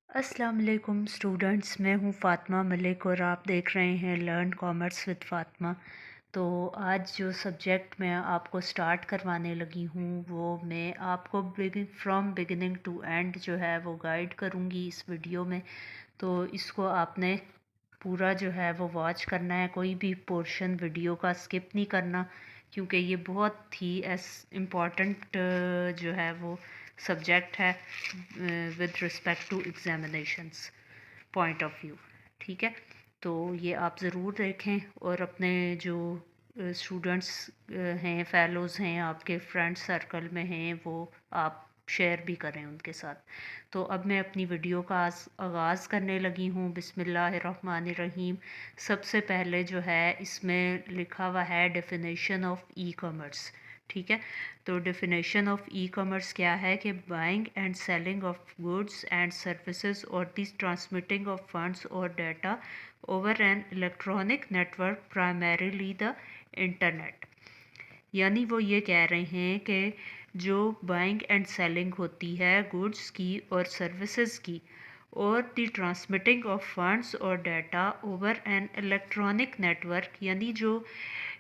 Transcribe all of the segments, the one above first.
अस्सलाम वालेकुम स्टूडेंट्स, मैं हूँ फ़ातिमा मलिक और आप देख रहे हैं लर्न कॉमर्स विद फ़ातिमा। तो आज जो सब्जेक्ट मैं आपको स्टार्ट करवाने लगी हूँ वो मैं आपको फ्रॉम बिगिनिंग टू एंड जो है वो गाइड करूँगी इस वीडियो में। तो इसको आपने पूरा जो है वो वॉच करना है, कोई भी पोर्शन वीडियो का स्किप नहीं करना, क्योंकि ये बहुत ही इम्पॉर्टेंट जो है वो सब्जेक्ट है with respect to examinations point of view. ठीक है, तो ये आप ज़रूर देखें और अपने जो स्टूडेंट्स हैं, फेलोज़ हैं, आपके फ्रेंड सर्कल में हैं, वो आप शेयर भी करें उनके साथ। तो अब मैं अपनी वीडियो का आगाज़ करने लगी हूँ। बिस्मिल्लाहिर्रहमानिर्रहीम। सबसे पहले जो है इसमें लिखा हुआ है डेफिनेशन ऑफ ई कॉमर्स। ठीक है, तो डेफिनेशन ऑफ ई कॉमर्स क्या है कि buying and selling of goods and services और दिस ट्रांसमिटिंग ऑफ फंड्स और data over an electronic network primarily the internet. यानी वो ये कह रहे हैं कि जो बाइंग एंड सेलिंग होती है गुड्स की और सर्विसेज की और द ट्रांसमिटिंग ऑफ फंड्स और data over an electronic network, यानी जो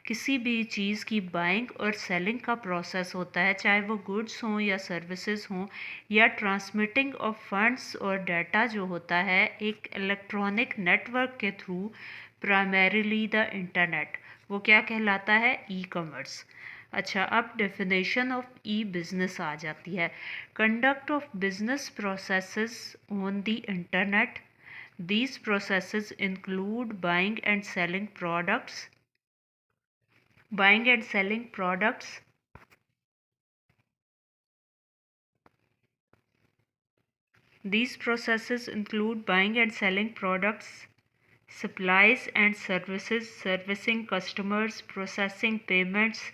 किसी भी चीज़ की बाइंग और सेलिंग का प्रोसेस होता है, चाहे वो गुड्स हों या सर्विसेज हों, या ट्रांसमिटिंग ऑफ फंड्स और डाटा जो होता है एक इलेक्ट्रॉनिक नेटवर्क के थ्रू, प्राइमरीली द इंटरनेट, वो क्या कहलाता है? E commerce. अच्छा, अब डेफिनेशन ऑफ ई बिज़नेस आ जाती है। Conduct of business processes on the internet. These processes include buying and selling products, these processes include buying and selling products, supplies and services, servicing customers, processing payments,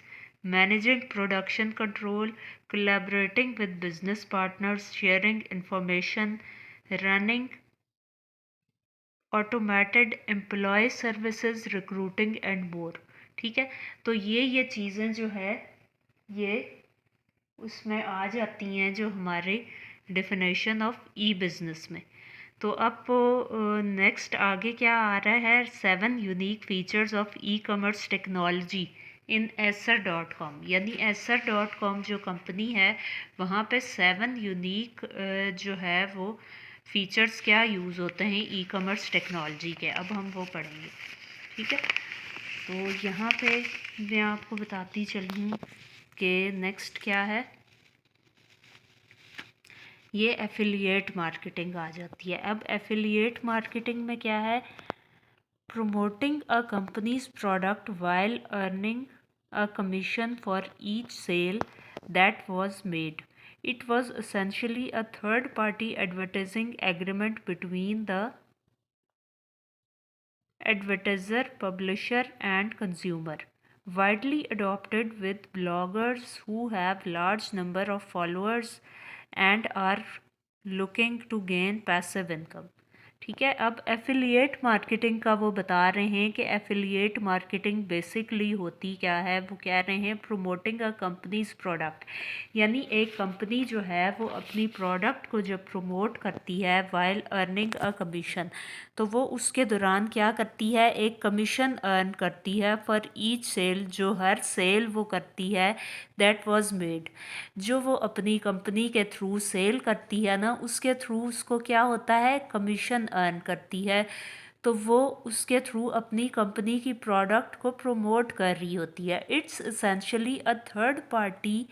managing production control, collaborating with business partners, sharing information, running automated employ services, recruiting and more. ठीक है, तो ये चीज़ें जो है ये उसमें आ जाती हैं जो हमारे डेफिनेशन ऑफ ई बिज़नेस में। तो अब नेक्स्ट आगे क्या आ रहा है? 7 unique features of e commerce technology in एसर.com। यानी एसर.com जो कंपनी है वहाँ पे 7 यूनिक जो है वो फीचर्स क्या यूज़ होते हैं ई कॉमर्स टेक्नोलॉजी के। अब हम वो पढ़ेंगे। ठीक है, तो यहाँ पे मैं आपको बताती चलूँ कि नेक्स्ट क्या है। ये एफिलिएट मार्केटिंग आ जाती है। अब एफिलिएट मार्केटिंग में क्या है? promoting a company's product while earning a commission for each sale that was made. It was essentially a third party advertising agreement between the advertiser, publisher, and consumer. Widely adopted with bloggers who have large number of followers and are looking to gain passive income. ठीक है, अब affiliate marketing का वो बता रहे हैं कि affiliate marketing basically होती क्या है। वो कह रहे हैं प्रमोटिंग अ कंपनीज प्रोडक्ट, यानी एक कंपनी जो है वो अपनी प्रोडक्ट को जब प्रमोट करती है वाइल अर्निंग अ कमीशन, तो वो उसके दौरान क्या करती है? एक कमीशन अर्न करती है फॉर ईच सेल, जो हर सेल वो करती है दैट वाज मेड, जो वो अपनी कंपनी के थ्रू सेल करती है ना, उसके थ्रू उसको क्या होता है? कमीशन अर्न करती है। तो वो उसके थ्रू अपनी कंपनी की प्रोडक्ट को प्रमोट कर रही होती है। It's essentially a third party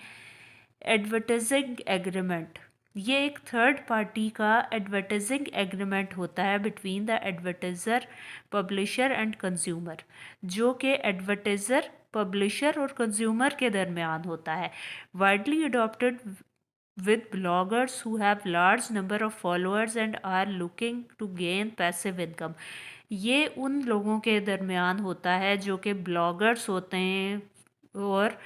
advertising agreement. ये एक थर्ड पार्टी का एडवर्टाइजिंग एग्रीमेंट होता है between the advertiser, publisher and consumer, जो कि एडवर्टाइज़र, पब्लिशर और कंज्यूमर के दरमियान होता है। Widely adopted with bloggers who have large number of followers and are looking to gain passive income। ये उन लोगों के दरमियान होता है जो कि ब्लॉगर्स होते हैं और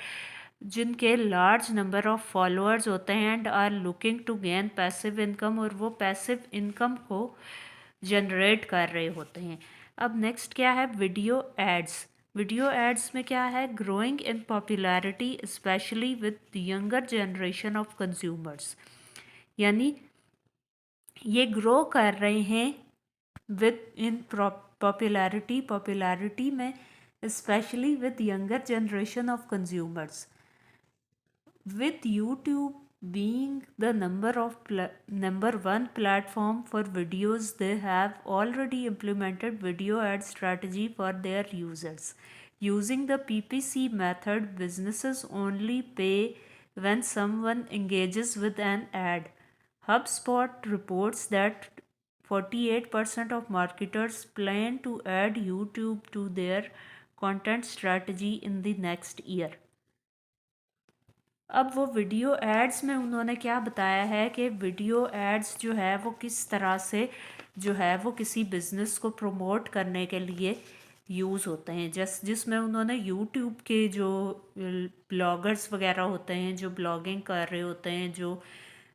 जिनके लार्ज नंबर ऑफ फॉलोअर्स होते हैं and are looking to gain passive income, और वो पैसिव इनकम को जनरेट कर रहे होते हैं। अब नेक्स्ट क्या है? Video ads. वीडियो एड्स में क्या है? Growing in popularity specially with younger generation of consumers. यानी ये ग्रो कर रहे हैं विद इन पॉपुलैरिटी में, specially with younger generation of consumers, with YouTube being the number one platform for videos. They have already implemented video ad strategy for their users. Using the PPC method, businesses only pay when someone engages with an ad. HubSpot reports that 48% of marketers plan to add YouTube to their content strategy in the next year. अब वो video ads में उन्होंने क्या बताया है कि video ads जो है वो किस तरह से जो है वो किसी बिज़नेस को प्रमोट करने के लिए यूज़ होते हैं। जिसमें उन्होंने यूट्यूब के जो ब्लॉगर्स वगैरह होते हैं, जो ब्लॉगिंग कर रहे होते हैं, जो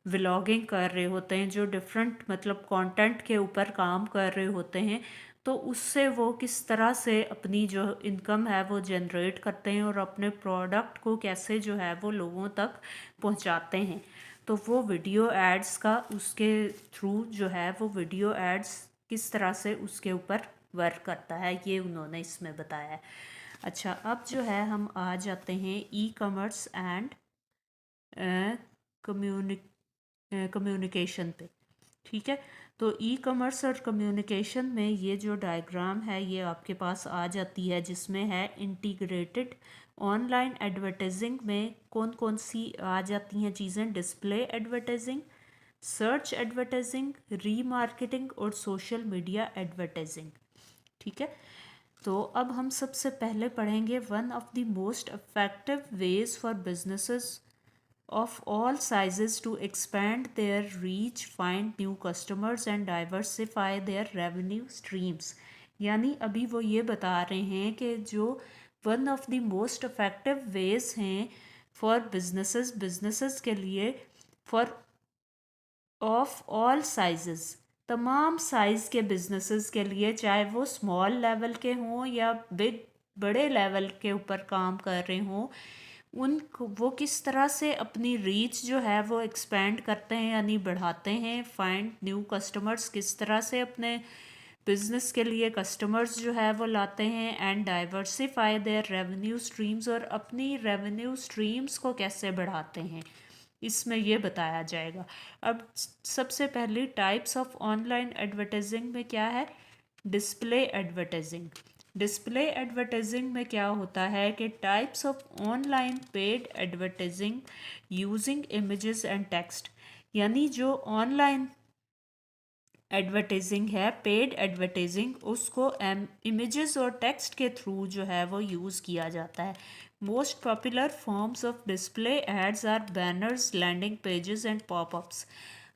व्लॉगिंग कर रहे होते हैं, जो डिफरेंट मतलब कंटेंट के ऊपर काम कर रहे होते हैं, तो उससे वो किस तरह से अपनी जो इनकम है वो जनरेट करते हैं और अपने प्रोडक्ट को कैसे जो है वो लोगों तक पहुंचाते हैं। तो वो वीडियो एड्स का उसके थ्रू जो है वो वीडियो एड्स किस तरह से उसके ऊपर वर्क करता है, ये उन्होंने इसमें बताया है। अच्छा, अब जो है हम आ जाते हैं ई कॉमर्स एंड कम्युनिकेशन पे। ठीक है, तो ई कॉमर्स और कम्युनिकेशन में ये जो डायग्राम है ये आपके पास आ जाती है, जिसमें है इंटीग्रेटेड ऑनलाइन एडवर्टाइजिंग में कौन कौन सी आ जाती हैं चीज़ें। Display advertising, search advertising, remarketing और सोशल मीडिया एडवर्टाइजिंग। ठीक है, तो अब हम सबसे पहले पढ़ेंगे one of the most effective ways for businesses of all sizes to expand their reach, find new customers and diversify their revenue streams। यानी अभी वो ये बता रहे हैं कि जो one of the most effective ways हैं फॉर बिजनेसेस के लिए, फॉर ऑफ ऑल साइजेस, तमाम साइज़ के बिजनेसेस के लिए, चाहे वो स्मॉल लेवल के हों या बड़े लेवल के ऊपर काम कर रहे हों, वो किस तरह से अपनी रीच जो है वो एक्सपेंड करते हैं यानी बढ़ाते हैं। फाइंड न्यू कस्टमर्स, किस तरह से अपने बिजनेस के लिए कस्टमर्स जो है वो लाते हैं। And diversify their revenue streams, और अपनी रेवेन्यू स्ट्रीम्स को कैसे बढ़ाते हैं इसमें ये बताया जाएगा। अब सबसे पहले टाइप्स ऑफ ऑनलाइन एडवर्टाइजिंग में क्या है, डिस्प्ले एडवर्टाइजिंग। डिस्प्ले एडवर्टाइजिंग में क्या होता है कि types of online paid advertising using images and text, यानी जो ऑनलाइन एडवर्टाइजिंग है, पेड एडवर्टाइजिंग, उसको इमेजेस और टेक्स्ट के थ्रू जो है वो यूज़ किया जाता है। Most popular forms of display ads are banners, landing pages and popups.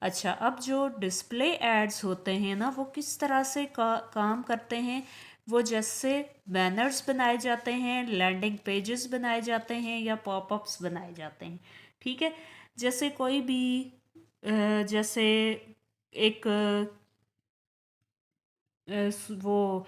अच्छा, अब जो डिस्प्ले एड्स होते हैं ना वो किस तरह से काम करते हैं, वो जैसे बैनर्स बनाए जाते हैं, लैंडिंग पेजेस बनाए जाते हैं या पॉपअप्स बनाए जाते हैं। ठीक है, जैसे कोई भी जैसे एक वो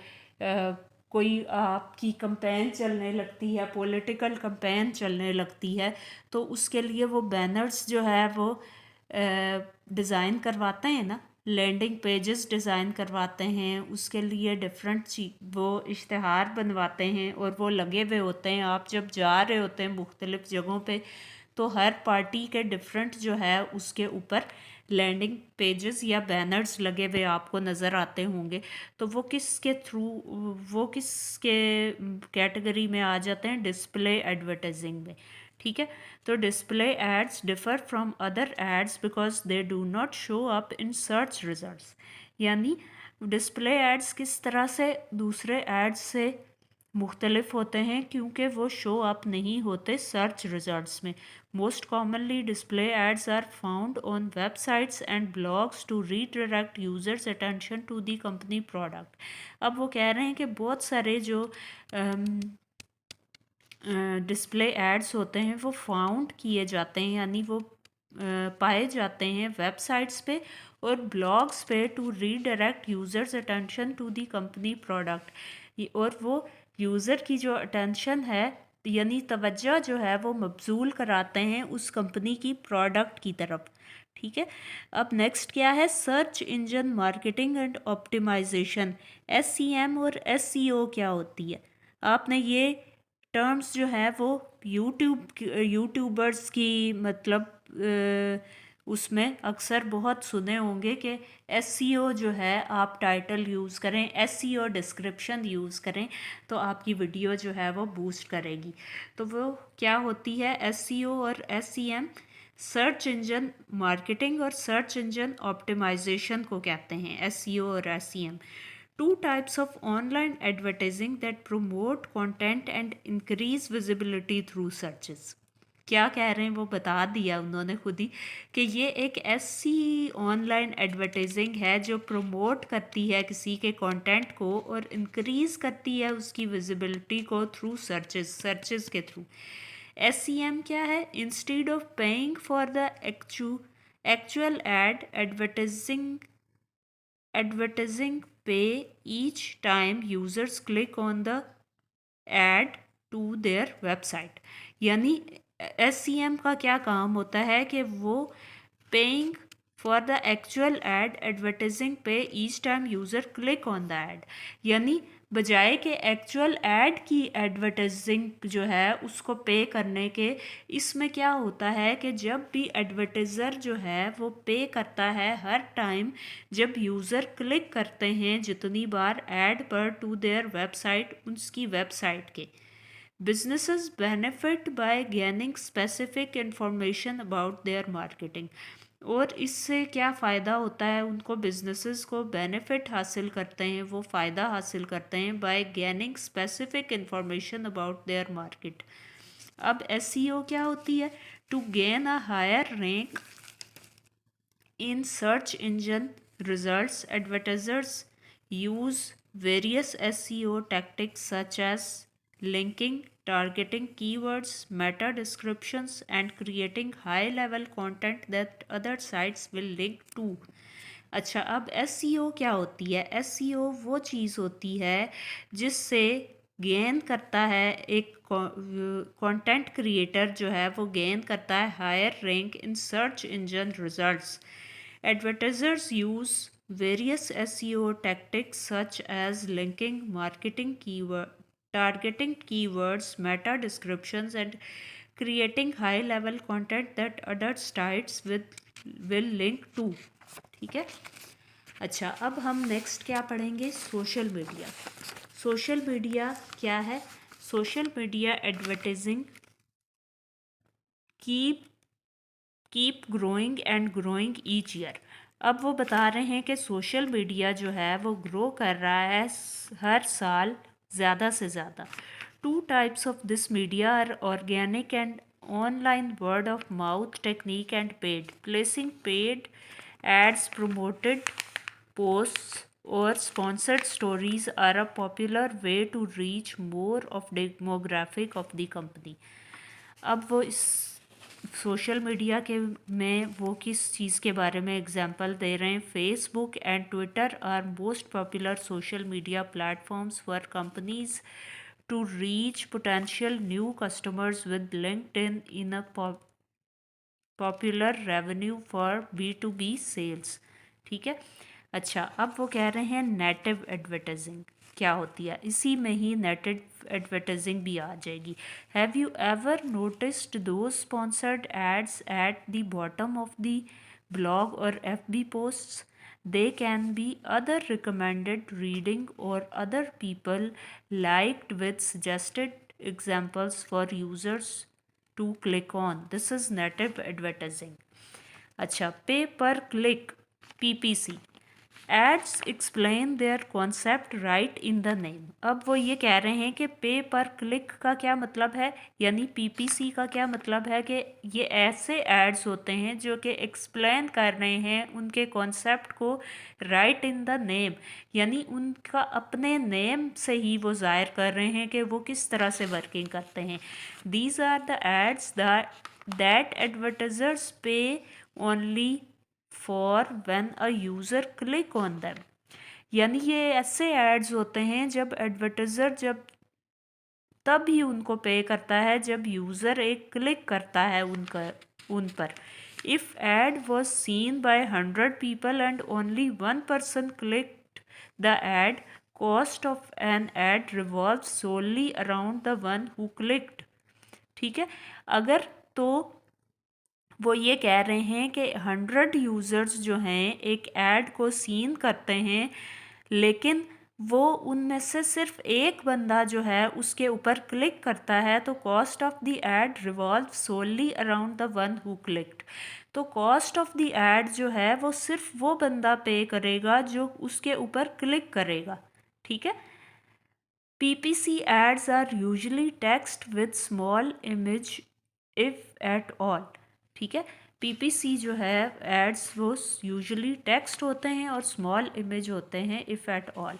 कोई आपकी कंपेन चलने लगती है, पॉलिटिकल कंपेन चलने लगती है, तो उसके लिए वो बैनर्स जो है वो डिज़ाइन करवाते हैं ना, लैंडिंग पेजेस डिज़ाइन करवाते हैं, उसके लिए डिफरेंट वो इश्तहार बनवाते हैं और वो लगे हुए होते हैं। आप जब जा रहे होते हैं मुख्तलिफ़ जगहों पे, तो हर पार्टी के डिफरेंट जो है उसके ऊपर लैंडिंग पेजेस या बैनर्स लगे हुए आपको नज़र आते होंगे। तो वो किसके थ्रू, वो किसके कैटेगरी में आ जाते हैं, डिस्प्ले एडवर्टाइजिंग में। ठीक है, तो display ads differ from other ads because they do not show up in search results. यानी डिस्प्ले एड्स किस तरह से दूसरे एड्स से मुख्तलिफ होते हैं, क्योंकि वो शो अप नहीं होते सर्च रिजल्ट्स में। Most commonly display ads are found on websites and blogs to redirect users attention to the company product. अब वो कह रहे हैं कि बहुत सारे जो डिस्प्ले एड्स होते हैं वो फाउंड किए जाते हैं, यानी वो पाए जाते हैं वेबसाइट्स पे और ब्लॉग्स पे to redirect users attention to the company product. और वो यूज़र की जो अटेंशन है यानी तवज्जो जो है वो मबजूल कराते हैं उस कंपनी की प्रोडक्ट की तरफ। ठीक है। अब नेक्स्ट क्या है, search engine marketing and optimisation, SEM और SEO क्या होती है। आपने ये टर्म्स जो है वो यूट्यूबर्स की मतलब उसमें अक्सर बहुत सुने होंगे कि SEO जो है आप टाइटल यूज़ करें, SEO डिस्क्रिप्शन यूज़ करें तो आपकी वीडियो जो है वो बूस्ट करेगी। तो वो क्या होती है, SEO और SEM सर्च इंजन मार्केटिंग और सर्च इंजन ऑप्टिमाइजेशन को कहते हैं, SEO और SEM। Two types of online advertising that promote content and increase visibility through searches। क्या कह रहे हैं वो बता दिया उन्होंने खुद ही कि ये एक ऐसी ऑनलाइन एडवर्टाइजिंग है जो प्रमोट करती है किसी के कंटेंट को और इंक्रीज करती है उसकी विजिबिलिटी को थ्रू सर्चेस के थ्रू। SEM क्या है, instead of paying for the actual ad, advertising pay each time users click on the ad to their website। यानी SEM का क्या काम होता है कि वो paying for the actual ad, advertising pay each time user click on the ad, यानी बजाय के एक्चुअल एड की एडवर्टाइजिंग जो है उसको पे करने के, इसमें क्या होता है कि जब भी एडवर्टाइज़र जो है वो पे करता है हर टाइम जब यूज़र क्लिक करते हैं जितनी बार एड पर टू देयर वेबसाइट, उसकी वेबसाइट के, businesses benefit by gaining specific information about their marketing। और इससे क्या फ़ायदा होता है उनको, बिजनेसेस को बेनिफिट हासिल करते हैं, वो फ़ायदा हासिल करते हैं by gaining specific information about their market. अब SEO क्या होती है, to gain a higher rank in search engine results, advertisers use various SEO tactics such as linking, targeting keywords, meta descriptions, and creating high level content that other sites will link to। अच्छा, अब SEO क्या होती है, SEO वो चीज़ होती है जिससे gain करता है एक कंटेंट क्रिएटर जो है वो गेन करता है higher rank in search engine results. Advertisers use various SEO tactics such as linking, marketing keyword, targeting keywords, meta descriptions, and creating high level content that other sites will link to। ठीक है। अच्छा, अब हम next क्या पढ़ेंगे, social media. Social media क्या है, social media advertising keep growing and growing each year. अब वो बता रहे हैं कि सोशल मीडिया जो है वो ग्रो कर रहा है हर साल ज़्यादा से ज़्यादा। Two types of this media are organic and online, word of mouth technique and paid. Placing paid ads, promoted posts or sponsored stories are a popular way to reach more of demographic of the company। अब वो इस social media के में वो किस चीज़ के बारे में एग्जांपल दे रहे हैं, Facebook and Twitter are most popular social media platforms for companies to reach potential new customers with LinkedIn in a popular revenue for B2B सेल्स। ठीक है। अच्छा, अब वो कह रहे हैं नेटिव एडवर्टाइजिंग क्या होती है, इसी में ही नेटिव एडवर्टाइजिंग भी आ जाएगी। Have you ever noticed those sponsored ads at the bottom of the blog और FB posts? They can be other recommended reading or other people liked with suggested examples for users to click on। This is native advertising। अच्छा, pay per click PPC ads explain their concept right in the name. अब वो ये कह रहे हैं कि पे per click का क्या मतलब है, यानी PPC का क्या मतलब है कि ये ऐसे एड्स होते हैं जो कि एक्सप्लेन कर रहे हैं उनके कॉन्सेप्ट को राइट इन द नेम, यानी उनका अपने नेम से ही वो ज़ाहिर कर रहे हैं कि वो किस तरह से वर्किंग करते हैं। These are the ads that advertisers pay only for when a user click on them. यानी ये ऐसे एड्स होते हैं जब एडवर्टाइज़र जब तब ही उनको पे करता है जब यूज़र एक क्लिक करता है उन पर। If ad was seen by 100 people and only one person clicked the ad, cost of an ad revolves solely around the one who clicked. ठीक है, अगर तो वो ये कह रहे हैं कि 100 यूज़र्स जो हैं एक ऐड को सीन करते हैं, लेकिन वो उनमें से सिर्फ एक बंदा जो है उसके ऊपर क्लिक करता है, तो cost of the ad revolve solely around the one who clicked. तो कॉस्ट ऑफ द ऐड जो है वो सिर्फ वो बंदा पे करेगा जो उसके ऊपर क्लिक करेगा। ठीक है। PPC ads are usually text with small image if at all। ठीक है, PPC जो है एड्स वो यूजुअली टेक्स्ट होते हैं और स्मॉल इमेज होते हैं इफ़ एट ऑल।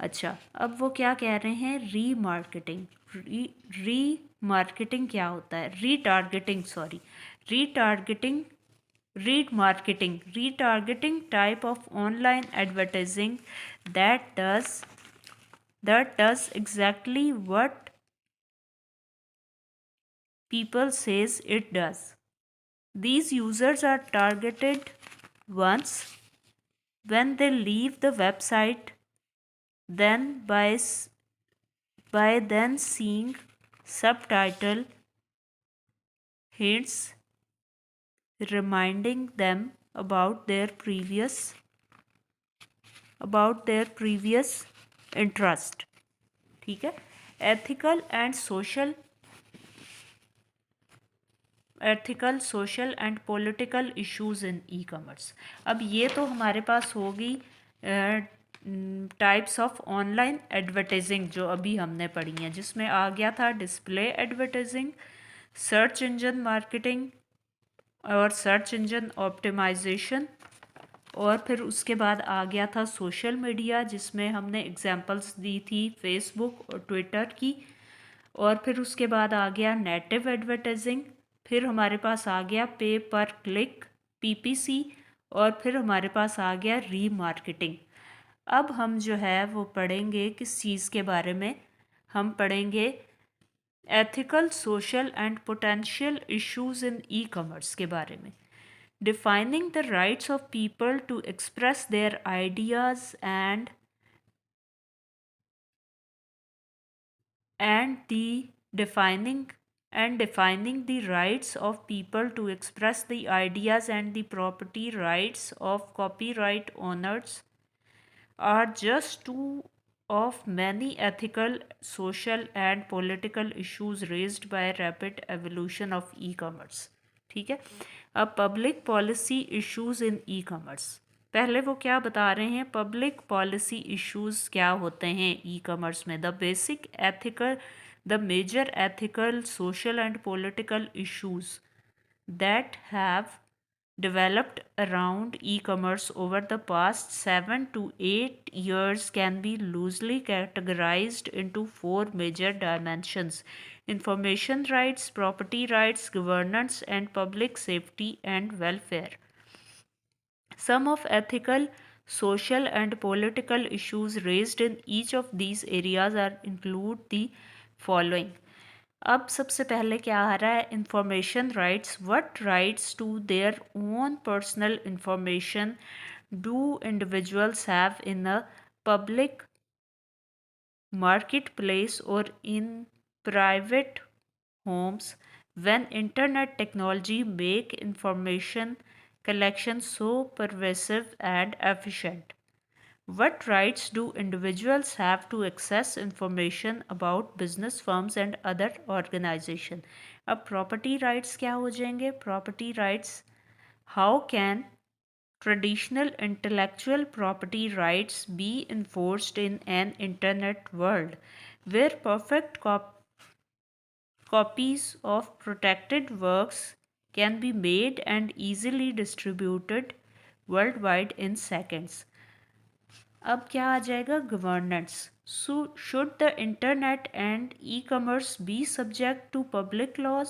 अच्छा, अब वो क्या कह रहे हैं, रीमार्केटिंग। रीमार्केटिंग क्या होता है, retargeting, sorry, retargeting, retargeting type of online advertising that does exactly what people says it does. These users are targeted once when they leave the website, then by then seeing subtitle hints reminding them about their previous interest। ठीक है, ethical social and political issues in e commerce. अब ये तो हमारे पास होगी types of online advertising जो अभी हमने पढ़ी हैं, जिसमें आ गया था display advertising, search engine marketing और सर्च इंजन ऑप्टिमाइजेशन, और फिर उसके बाद आ गया था सोशल मीडिया, जिसमें हमने एग्जांपल्स दी थी फेसबुक और ट्विटर की, और फिर उसके बाद आ गया नेटिव एडवर्टाइजिंग, फिर हमारे पास आ गया पे पर क्लिक PPC, और फिर हमारे पास आ गया रीमार्केटिंग। अब हम जो है वो पढ़ेंगे किस चीज़ के बारे में, हम पढ़ेंगे ethical social and potential issues in e commerce के बारे में। Defining the rights of people to express their ideas and the defining the rights of people to express the ideas and the property rights of copyright owners are just two of many ethical, social and political issues raised by rapid evolution of e-commerce। ठीक है, अब public policy issues in e commerce, पहले वो क्या बता रहे हैं, public policy issues क्या होते हैं ई कॉमर्स में। The major ethical social and political issues that have developed around e-commerce over the past 7 to 8 years can be loosely categorized into 4 major dimensions: information rights, property rights, governance, and public safety and welfare. Some of ethical, social, and political issues raised in each of these areas are include the following. अब सबसे पहले क्या आ रहा है, information rights. What rights to their own personal information do individuals have in a public market place और in private homes when internet technology make information collection so pervasive and efficient? What rights do individuals have to access information about business firms and other organizations? अब property rights क्या हो जाएंगे? Property rights, how can traditional intellectual property rights be enforced in an internet world where perfect copies of protected works can be made and easily distributed worldwide in seconds? अब क्या आ जाएगा, governance. Should the internet and e commerce be subject to public laws,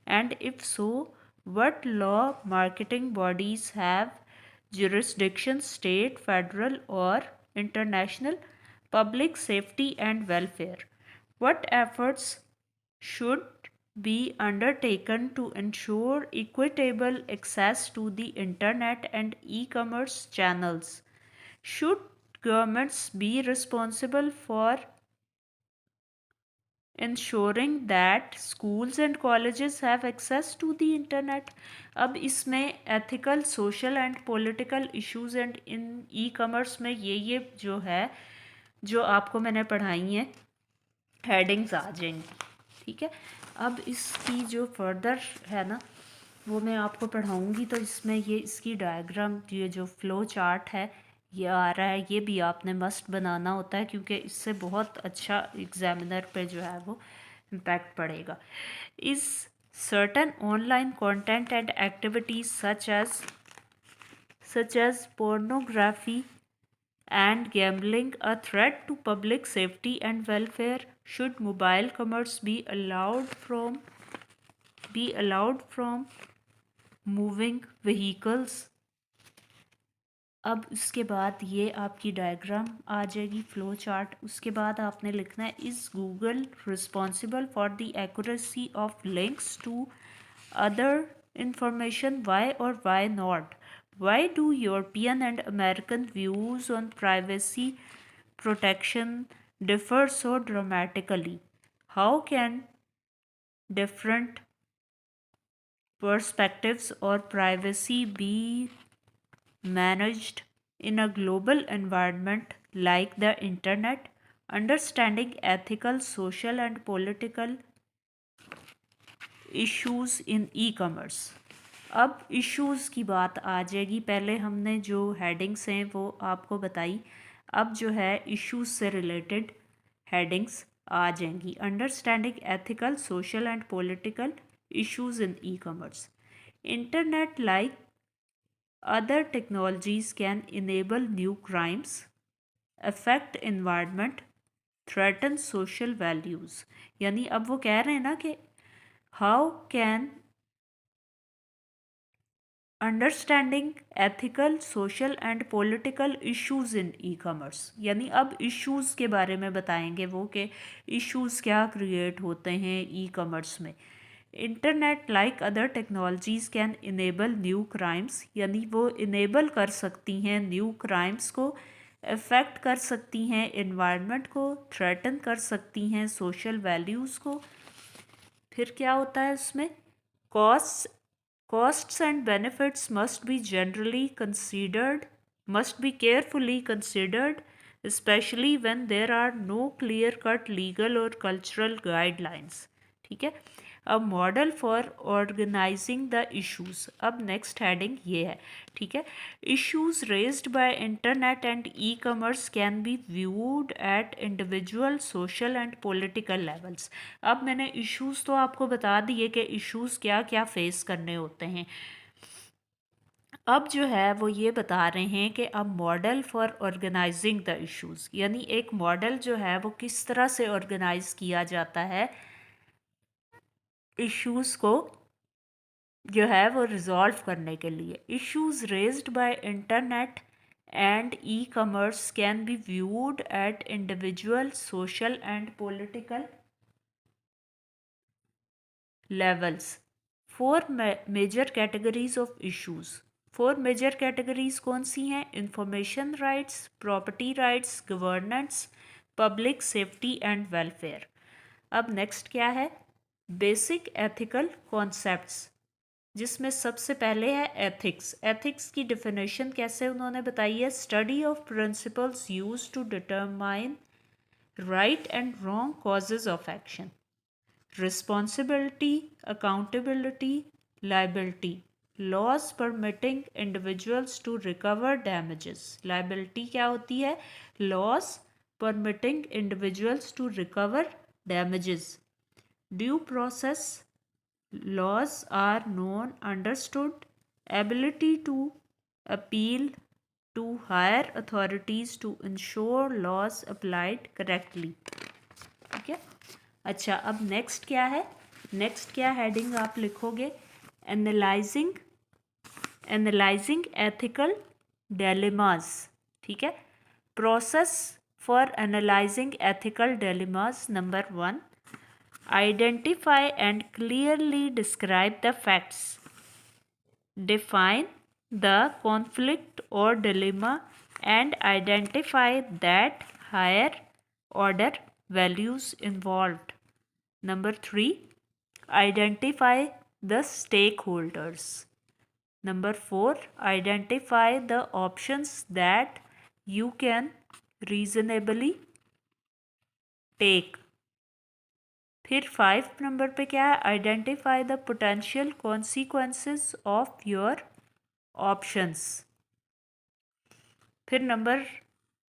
and if so what law marketing bodies have jurisdiction, state, federal or international? Public safety and welfare, what efforts should be undertaken to ensure equitable access to the internet and e-commerce channels? Should governments be responsible for ensuring that schools and colleges have access to the internet? अब इसमें ethical, social and political issues and in e-commerce में ये जो है, जो आपको मैंने पढ़ाई हैं हेडिंग्स आ जाएंगी, ठीक है। अब इसकी जो फर्दर है ना, वो मैं आपको पढ़ाऊँगी, तो इसमें ये इसकी डायग्राम, ये जो फ्लो चार्ट है ये आ रहा है, ये भी आपने मस्ट बनाना होता है, क्योंकि इससे बहुत अच्छा एग्जामिनर पे जो है वो इम्पैक्ट पड़ेगा। इस certain online content and activities such as pornography and gambling a threat to public safety and welfare? Should mobile commerce be allowed from moving vehicles? अब उसके बाद ये आपकी डायग्राम आ जाएगी, फ्लो चार्ट। उसके बाद आपने लिखना है, is Google responsible for the accuracy of links to other information? Why और why not? Why do European and American views on privacy protection differ so dramatically? How can different perspectives or privacy be managed in a global environment like the internet? Understanding ethical, social and political issues in e-commerce. अब issues की बात आ जाएगी। पहले हमने जो headings हैं वो आपको बताई, अब जो है इश्यूज़ से रिलेटेड हेडिंग्स आ जाएंगी। Understanding ethical, social and political issues in e-commerce. Internet like other technologies can enable new crimes, affect environment, threaten social values. यानी अब वो कह रहे हैं ना कि how can understanding ethical, social and political issues in e-commerce, यानी अब issues के बारे में बताएंगे वो कि issues क्या create होते हैं e-commerce में। Internet like other technologies can enable new crimes, यानी वो इनेबल कर सकती हैं न्यू क्राइम्स को, अफेक्ट कर सकती हैं एनवायरनमेंट को, थ्रेटन कर सकती हैं सोशल वैल्यूज़ को। फिर क्या होता है उसमें, costs and benefits must be carefully considered, especially when there are no clear-cut legal or cultural guidelines, ठीक है। A model for organising the issues. अब नेक्स्ट हेडिंग ये है, ठीक है। Issues raised by internet and e commerce can be viewed at individual, social and political levels. अब मैंने issues तो आपको बता दिए कि इश्यूज़ क्या क्या फेस करने होते हैं। अब जो है वो ये बता रहे हैं कि अब model for organising the issues, यानी एक मॉडल जो है वो किस तरह से ऑर्गेनाइज किया जाता है इश्यूज़ को जो है वो रिजॉल्व करने के लिए। Issues raised by internet and e commerce can be viewed at individual, social and political levels. Four major categories of issues. Four major categories कौन सी हैं? Information rights, property rights, governance, public safety and welfare. अब next क्या है? Basic ethical concepts, जिसमें सबसे पहले है एथिक्स। एथिक्स की डिफिनेशन कैसे उन्होंने बताई है? Study of principles used to determine right and wrong courses of action. Responsibility, accountability, liability. Laws permitting individuals to recover damages. Liability क्या होती है? Laws permitting individuals to recover damages. Due process laws are known, understood, ability to appeal to higher authorities to ensure laws applied correctly, ठीक है। अच्छा, अब next क्या है? Next क्या हेडिंग आप लिखोगे? एनालाइजिंग एथिकल डिलेमास, ठीक है। Process for analysing ethical dilemmas. Number 1, Identify and clearly describe the facts. Define the conflict or dilemma and identify that higher order values involved. Number 3, identify the stakeholders. Number 4, identify the options that you can reasonably take. फिर 5 number पे क्या है, identify the potential consequences of your options. फिर number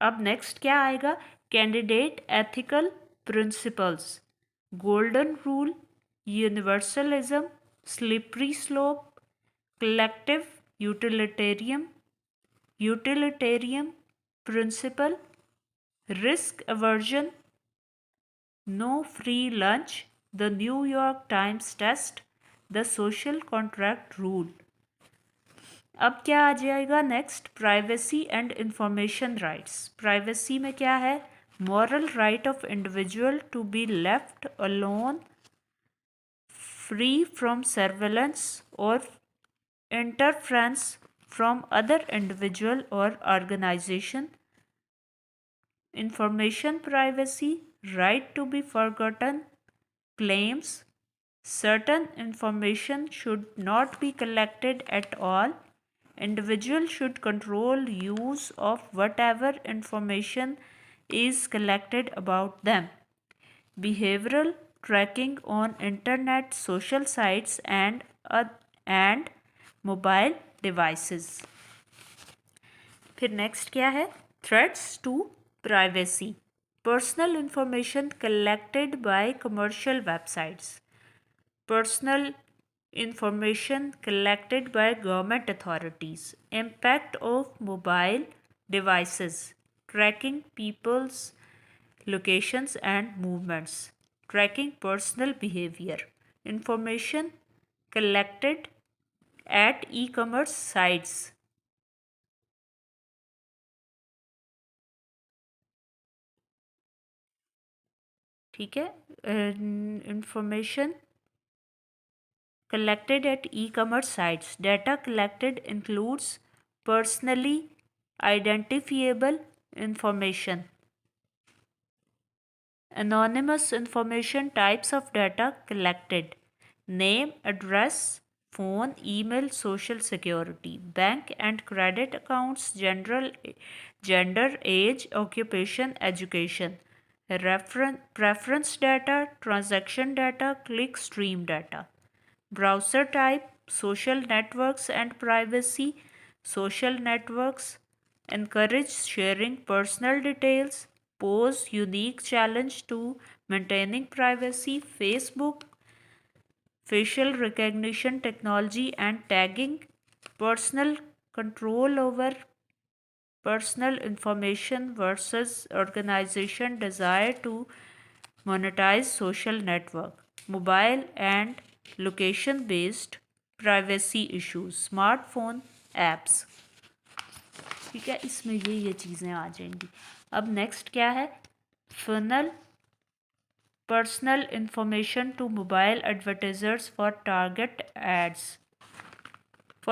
अब next क्या आएगा, candidate ethical principles, golden rule, universalism, slippery slope, collective utilitarian principle, risk aversion, no free lunch, the New York Times test, the social contract rule. अब क्या आ जाएगा next, privacy and information rights. Privacy में क्या है, moral right of individual to be left alone, free from surveillance और interference from other individual और organisation. Information privacy, right to be forgotten claims, certain information should not be collected at all, individual should control use of whatever information is collected about them, behavioral tracking on internet, social sites and mobile devices. फिर next क्या है, threats to privacy, personal information collected by commercial websites, personal information collected by government authorities, impact of mobile devices, tracking people's locations and movements, tracking personal behavior, information collected at e-commerce sites. ठीक है, information collected at e-commerce sites. Data collected includes personally identifiable information. Anonymous information, types of data collected: name, address, phone, email, social security, bank and credit accounts, gender, age, occupation, education, preference data, transaction data, click stream data. Browser type, social networks and privacy. Social networks encourage sharing personal details, pose unique challenge to maintaining privacy. Facebook, facial recognition technology and tagging, personal control over personal information versus organization desire to monetize social network. Mobile and location based privacy issues, smartphone apps. ठीक है, इसमें ये चीज़ें आ जाएंगी. अब next क्या है, funnel personal information to mobile advertisers for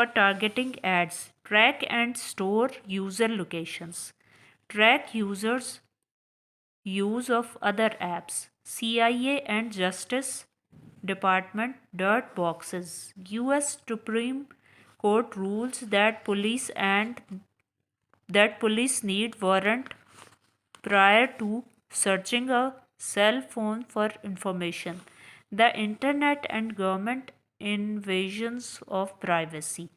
targeting ads, track and store user locations, track users use of other apps. CIA and Justice Department dirt boxes. US Supreme Court rules that police need warrant prior to searching a cell phone for information. The internet and government invasions of privacy.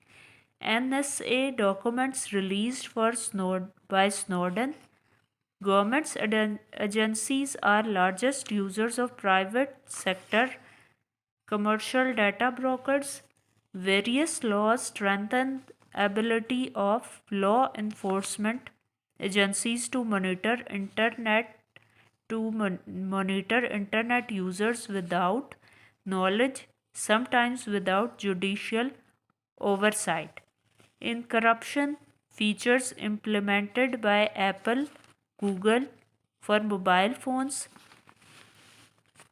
NSA documents released by Snowden. Government agencies are largest users of private sector commercial data brokers. Various laws strengthen ability of law enforcement agencies to monitor internet users without knowledge, sometimes without judicial oversight. In corruption features implemented by Apple, Google for mobile phones.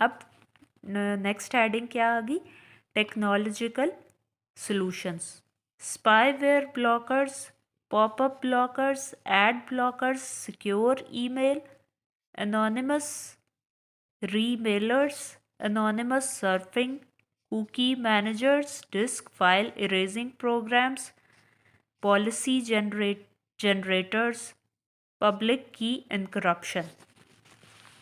अब next heading क्या आ गई? Technological solutions, spyware blockers, popup blockers, ad blockers, secure email, anonymous remailers, anonymous surfing, cookie managers, disk file erasing programs, policy generators, public key encryption।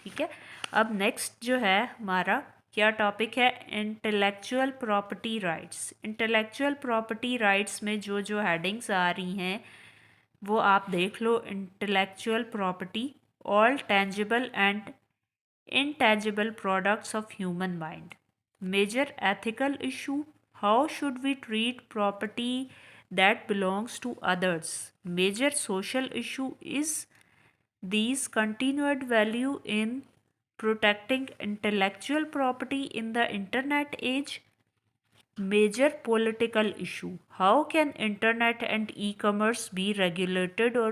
ठीक है, अब next जो है हमारा क्या टॉपिक है? Intellectual property rights. Intellectual property rights में जो जो हेडिंग्स आ रही हैं वो आप देख लो। Intellectual property, all tangible and intangible products of human mind. Major ethical issue: how should we treat property that belongs to others? Major social issue is these continued value in protecting intellectual property in the internet age. Major political issue: how can internet and e-commerce be regulated or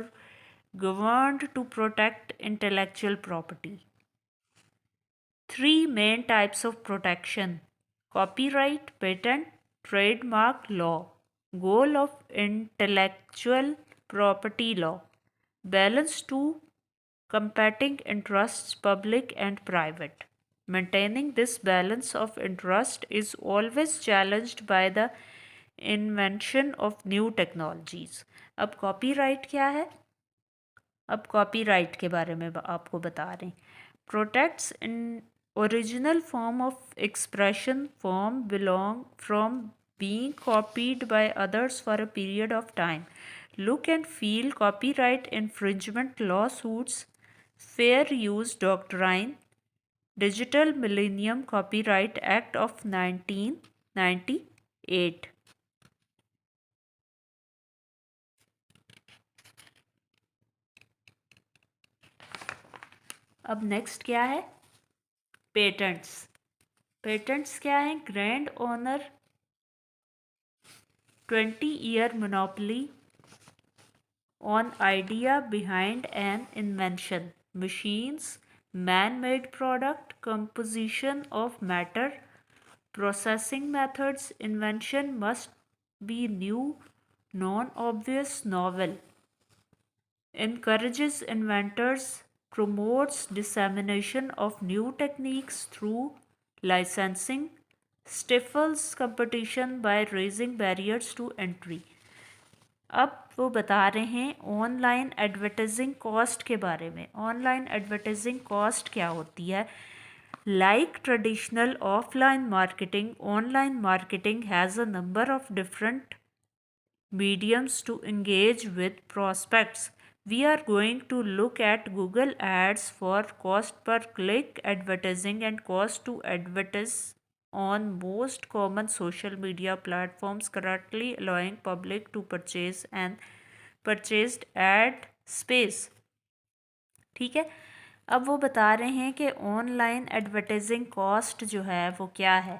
governed to protect intellectual property? Three main types of protection: copyright, patent, trademark law. Goal of intellectual property law: balance two competing interests, public and private. Maintaining this balance of interest is always challenged by the invention of new technologies. अब copyright क्या है? अब copyright के बारे में आपको बता रहे हैं। Protects in original form of expression form belong from being copied by others for a period of time. Look and feel copyright infringement lawsuits, fair use doctrine, Digital Millennium Copyright Act of 1998। अब next क्या है? Patents. Patents क्या है? Grand owner 20-year monopoly on idea behind an invention, machines, man-made product, composition of matter, processing methods. Invention must be new, non-obvious, novel. Encourages inventors, promotes dissemination of new techniques through licensing, stifles competition by raising barriers to entry। अब वो बता रहे हैं online advertising cost के बारे में। Online advertising cost क्या होती है? Like traditional offline marketing, online marketing has a number of different mediums to engage with prospects. We are going to look at Google Ads for cost per click advertising and cost to advertise on most common social media platforms currently allowing public to purchase and purchased ad space। ठीक है, अब वो बता रहे हैं कि online advertising cost जो है वो क्या है।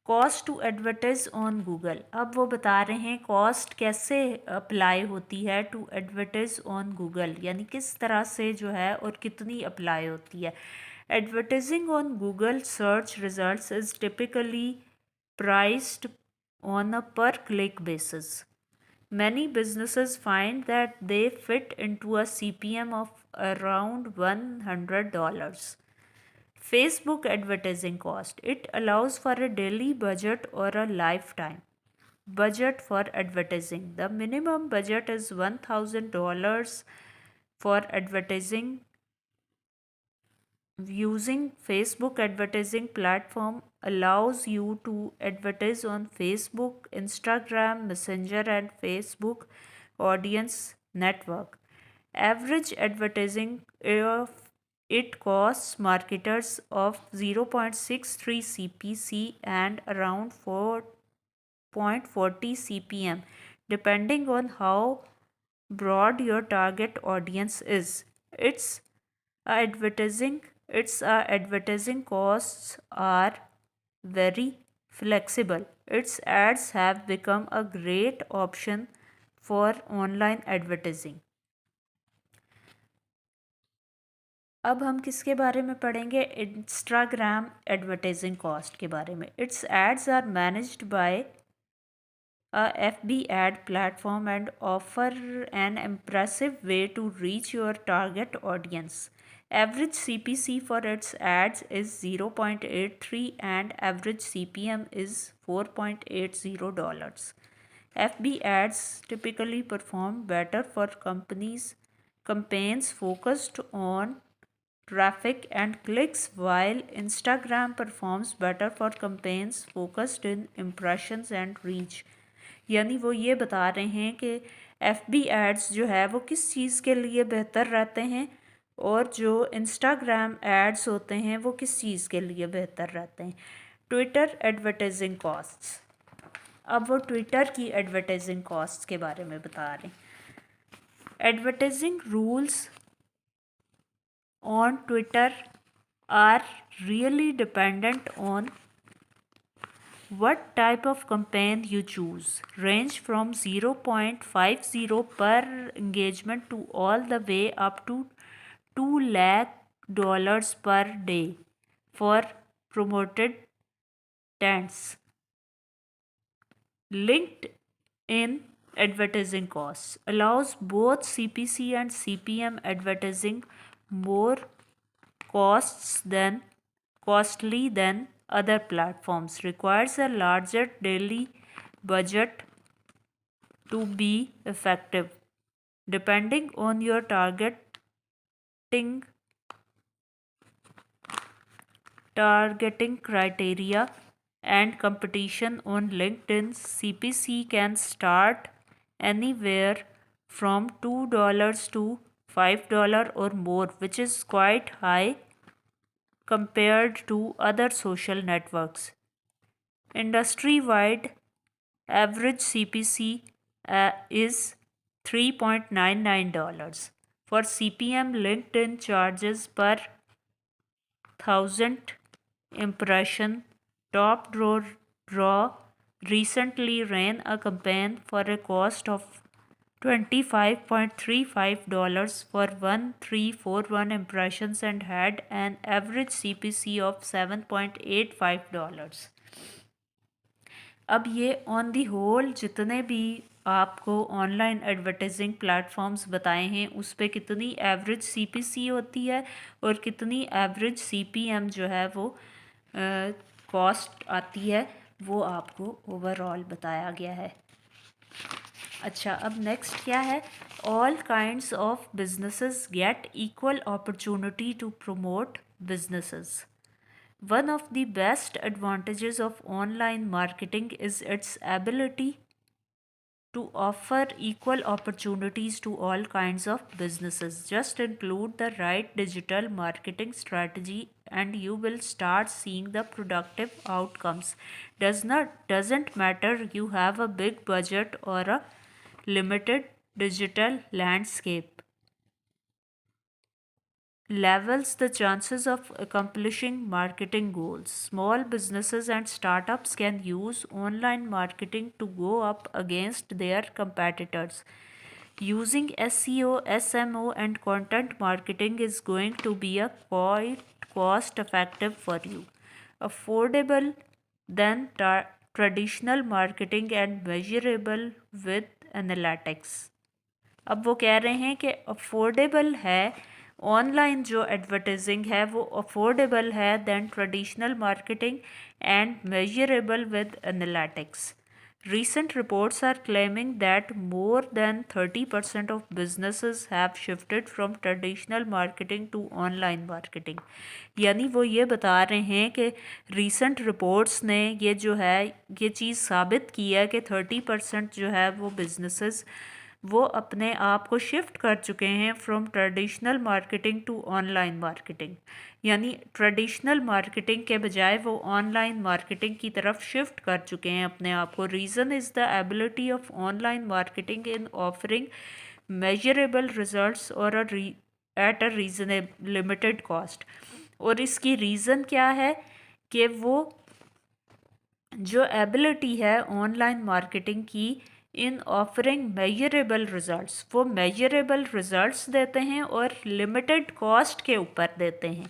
Cost to advertise on Google. अब वो बता रहे हैं कॉस्ट कैसे अप्लाई होती है टू एडवर्टाइज ऑन गूगल, यानी किस तरह से जो है और कितनी अप्लाई होती है। Advertising on Google search results is typically priced on a per click basis. Many businesses find that they fit into a CPM of around $100. Facebook advertising cost. It allows for a daily budget or a lifetime budget for advertising. The minimum budget is $1,000 for advertising. Using Facebook advertising platform allows you to advertise on Facebook, Instagram, Messenger and Facebook audience network. Average advertising of it costs marketers of 0.63 CPC and around 4.40 CPM depending on how broad your target audience is. Its advertising costs are very flexible. Its ads have become a great option for online advertising. अब हम किसके बारे में पढ़ेंगे? Instagram advertising cost के बारे में। It's ads are managed by a FB ad platform and offer an impressive way to reach your target audience. Average CPC for its ads is 0.83 and average CPM is $4.80. FB ads typically perform better for campaigns focused on traffic and clicks, while Instagram performs better for campaigns focused in impressions and reach. यानी वो ये बता रहे हैं कि F B ads जो है वो किस चीज़ के लिए बेहतर रहते हैं और जो इंस्टाग्राम एड्स होते हैं वो किस चीज़ के लिए बेहतर रहते हैं। Twitter advertising costs. अब वो ट्विटर की एडवर्टाइजिंग कॉस्ट्स के बारे में बता रहे हैं। Advertising rules on Twitter are really dependent on what type of campaign you choose. Range from 0.50 per engagement to all the way up to $2 lakh per day for promoted tents. LinkedIn advertising costs allows both CPC and CPM advertising, more costly than other platforms, requires a larger daily budget to be effective. Depending on your targeting criteria and competition on LinkedIn, CPC can start anywhere from $2 to $5 or more, which is quite high compared to other social networks. Industry-wide average CPC is $3.99. For CPM, LinkedIn charges per 1,000 impression. Top Draw recently ran a campaign for a cost of $25.35 for 1341 impressions and had an average CPC of $7.85. अब ये on the whole जितने भी आपको online advertising platforms बताए हैं उस पर कितनी एवरेज सीपीसी होती है और कितनी एवरेज सीपीएम जो है वो कॉस्ट आती है, वो आपको ओवरऑल बताया गया है। अच्छा, अब नेक्स्ट क्या है? All kinds of businesses get equal opportunity to promote businesses. One of the best advantages of online marketing is its ability to offer equal opportunities to all kinds of businesses. Just include the right digital marketing strategy and you will start seeing the productive outcomes. Doesn't matter you have a big budget or a limited digital landscape. Levels the chances of accomplishing marketing goals. Small businesses and startups can use online marketing to go up against their competitors. Using SEO, SMO, and content marketing is going to be a quite cost effective for you. Affordable than traditional marketing and measurable with analytics. अब वो कह रहे हैं कि affordable है, online जो advertising है वो अफोर्डेबल है than traditional marketing and measurable with analytics. Recent reports are claiming that more than 30% of businesses have shifted from traditional marketing to online marketing. यानी वो ये बता रहे हैं कि recent reports ने ये जो है ये चीज़ साबित की है कि 30% जो है वो businesses वो अपने आप को शिफ्ट कर चुके हैं from traditional marketing to online marketing. यानी ट्रेडिशनल मार्केटिंग के बजाय वो ऑनलाइन मार्केटिंग की तरफ शिफ्ट कर चुके हैं अपने आप को। Reason is the ability of online marketing in offering measurable results और at a reasonable limited cost. और इसकी रीज़न क्या है कि वो जो एबिलिटी है ऑनलाइन मार्केटिंग की इन ऑफरिंग मेजरेबल रिजल्ट्स, वो मेजरेबल रिजल्ट्स देते हैं और लिमिटेड कॉस्ट के ऊपर देते हैं।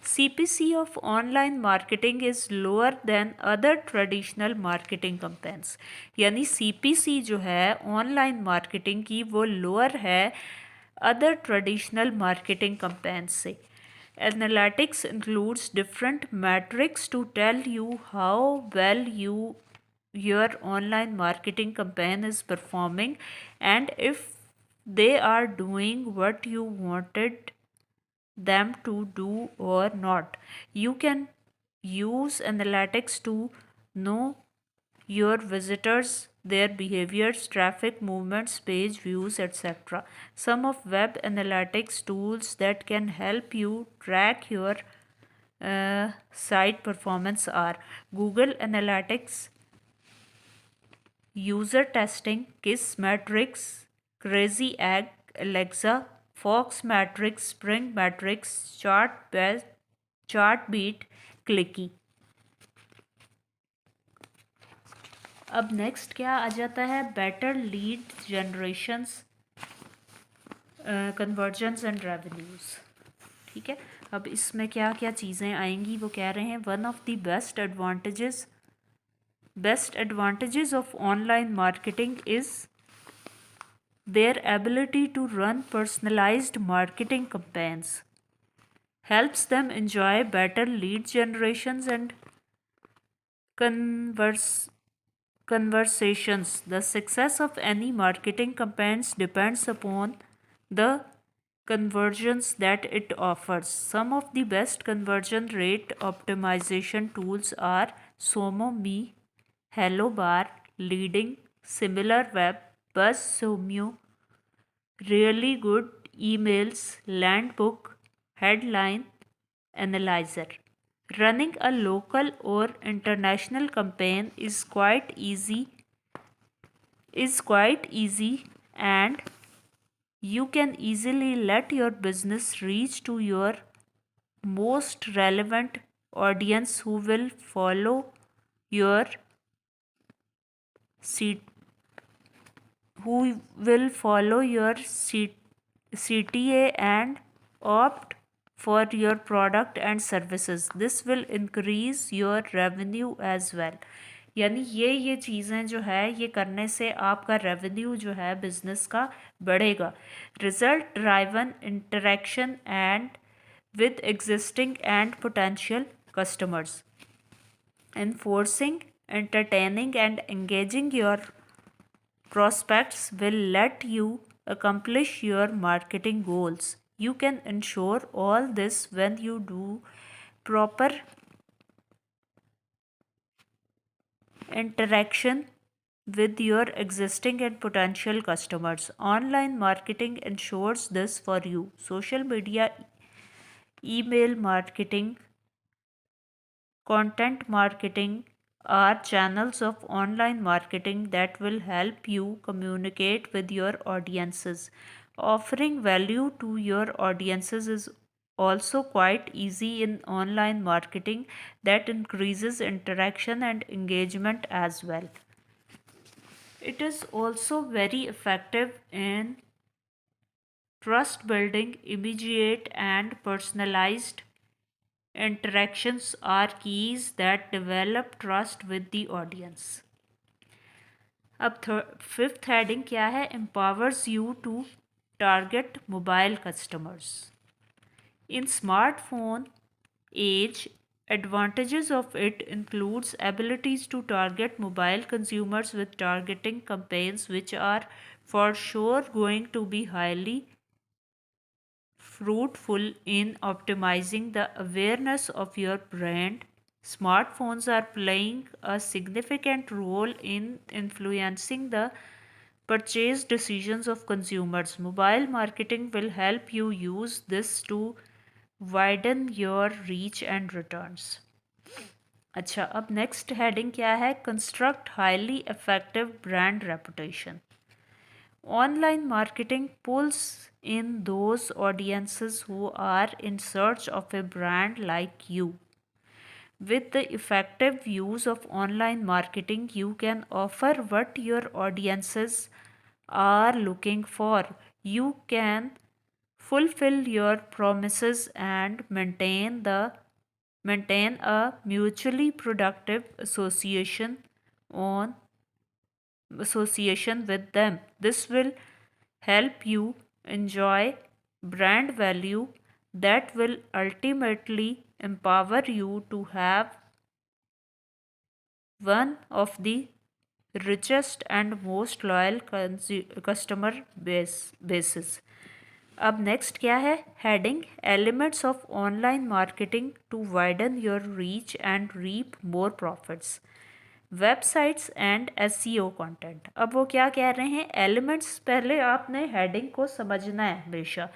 CPC of online marketing is lower than other traditional marketing campaigns, यानी CPC जो है ऑनलाइन मार्केटिंग की वो लोअर है अदर ट्रेडिशनल मार्केटिंग कैंपेन्स से। Analytics includes different metrics to tell you how well your online marketing campaign is performing and if they are doing what you wanted them to do or not. You can use analytics to know your visitors, their behaviors, traffic movements, page views, etc. Some of web analytics tools that can help you track your site performance are Google Analytics, User Testing, Kiss Metrics, Crazy Egg, Alexa, Fox Metrics, Spring Metrics, Chartbeat, Clicky. अब next क्या आ जाता है, better lead generations, convergence and revenues. ठीक है, अब इसमें क्या क्या चीज़ें आएंगी वो कह रहे हैं, one of the best advantages of online marketing is their ability to run personalised marketing campaigns, helps them enjoy better lead generations and conversations. The success of any marketing campaigns depends upon the conversions that it offers. Some of the best conversion rate optimization tools are SomoMe, HelloBar, Leading, SimilarWeb, BuzzSumo, Really Good Emails, Landbook, Headline Analyzer. Running a local or international campaign is quite easy and you can easily let your business reach to your most relevant audience who will follow your CTA and opt for your product and services. This will increase your revenue as well. यानी ये चीज़ें जो है ये करने से आपका revenue जो है बिजनेस का बढ़ेगा। Result driven interaction and with existing and potential customers. Enforcing, entertaining, and engaging your prospects will let you accomplish your marketing goals. You can ensure all this when you do proper interaction with your existing and potential customers. Online marketing ensures this for you. Social media, email marketing, content marketing are channels of online marketing that will help you communicate with your audiences. Offering value to your audiences is also quite easy in online marketing that increases interaction and engagement as well. It is also very effective in trust building. Immediate and personalized interactions are keys that develop trust with the audience. अब fifth heading क्या है, empowers you to target mobile customers. In smartphone age, advantages of it includes abilities to target mobile consumers with targeting campaigns which are for sure going to be highly fruitful in optimizing the awareness of your brand. Smartphones are playing a significant role in influencing the purchase decisions of consumers. Mobile marketing will help you use this to widen your reach and returns. अच्छा, अब next heading क्या है, construct highly effective brand reputation. Online marketing pulls in those audiences who are in search of a brand like you. With the effective use of online marketing, you can offer what your audiences are looking for. You can fulfill your promises and maintain a mutually productive on association with them. This will help you enjoy brand value that will ultimately empower you to have one of the richest and most loyal customer bases. अब next क्या है? Heading elements of online marketing to widen your reach and reap more profits, websites and SEO content. अब वो क्या कह रहे हैं? Elements, पहले आपने हेडिंग को समझना है हमेशा।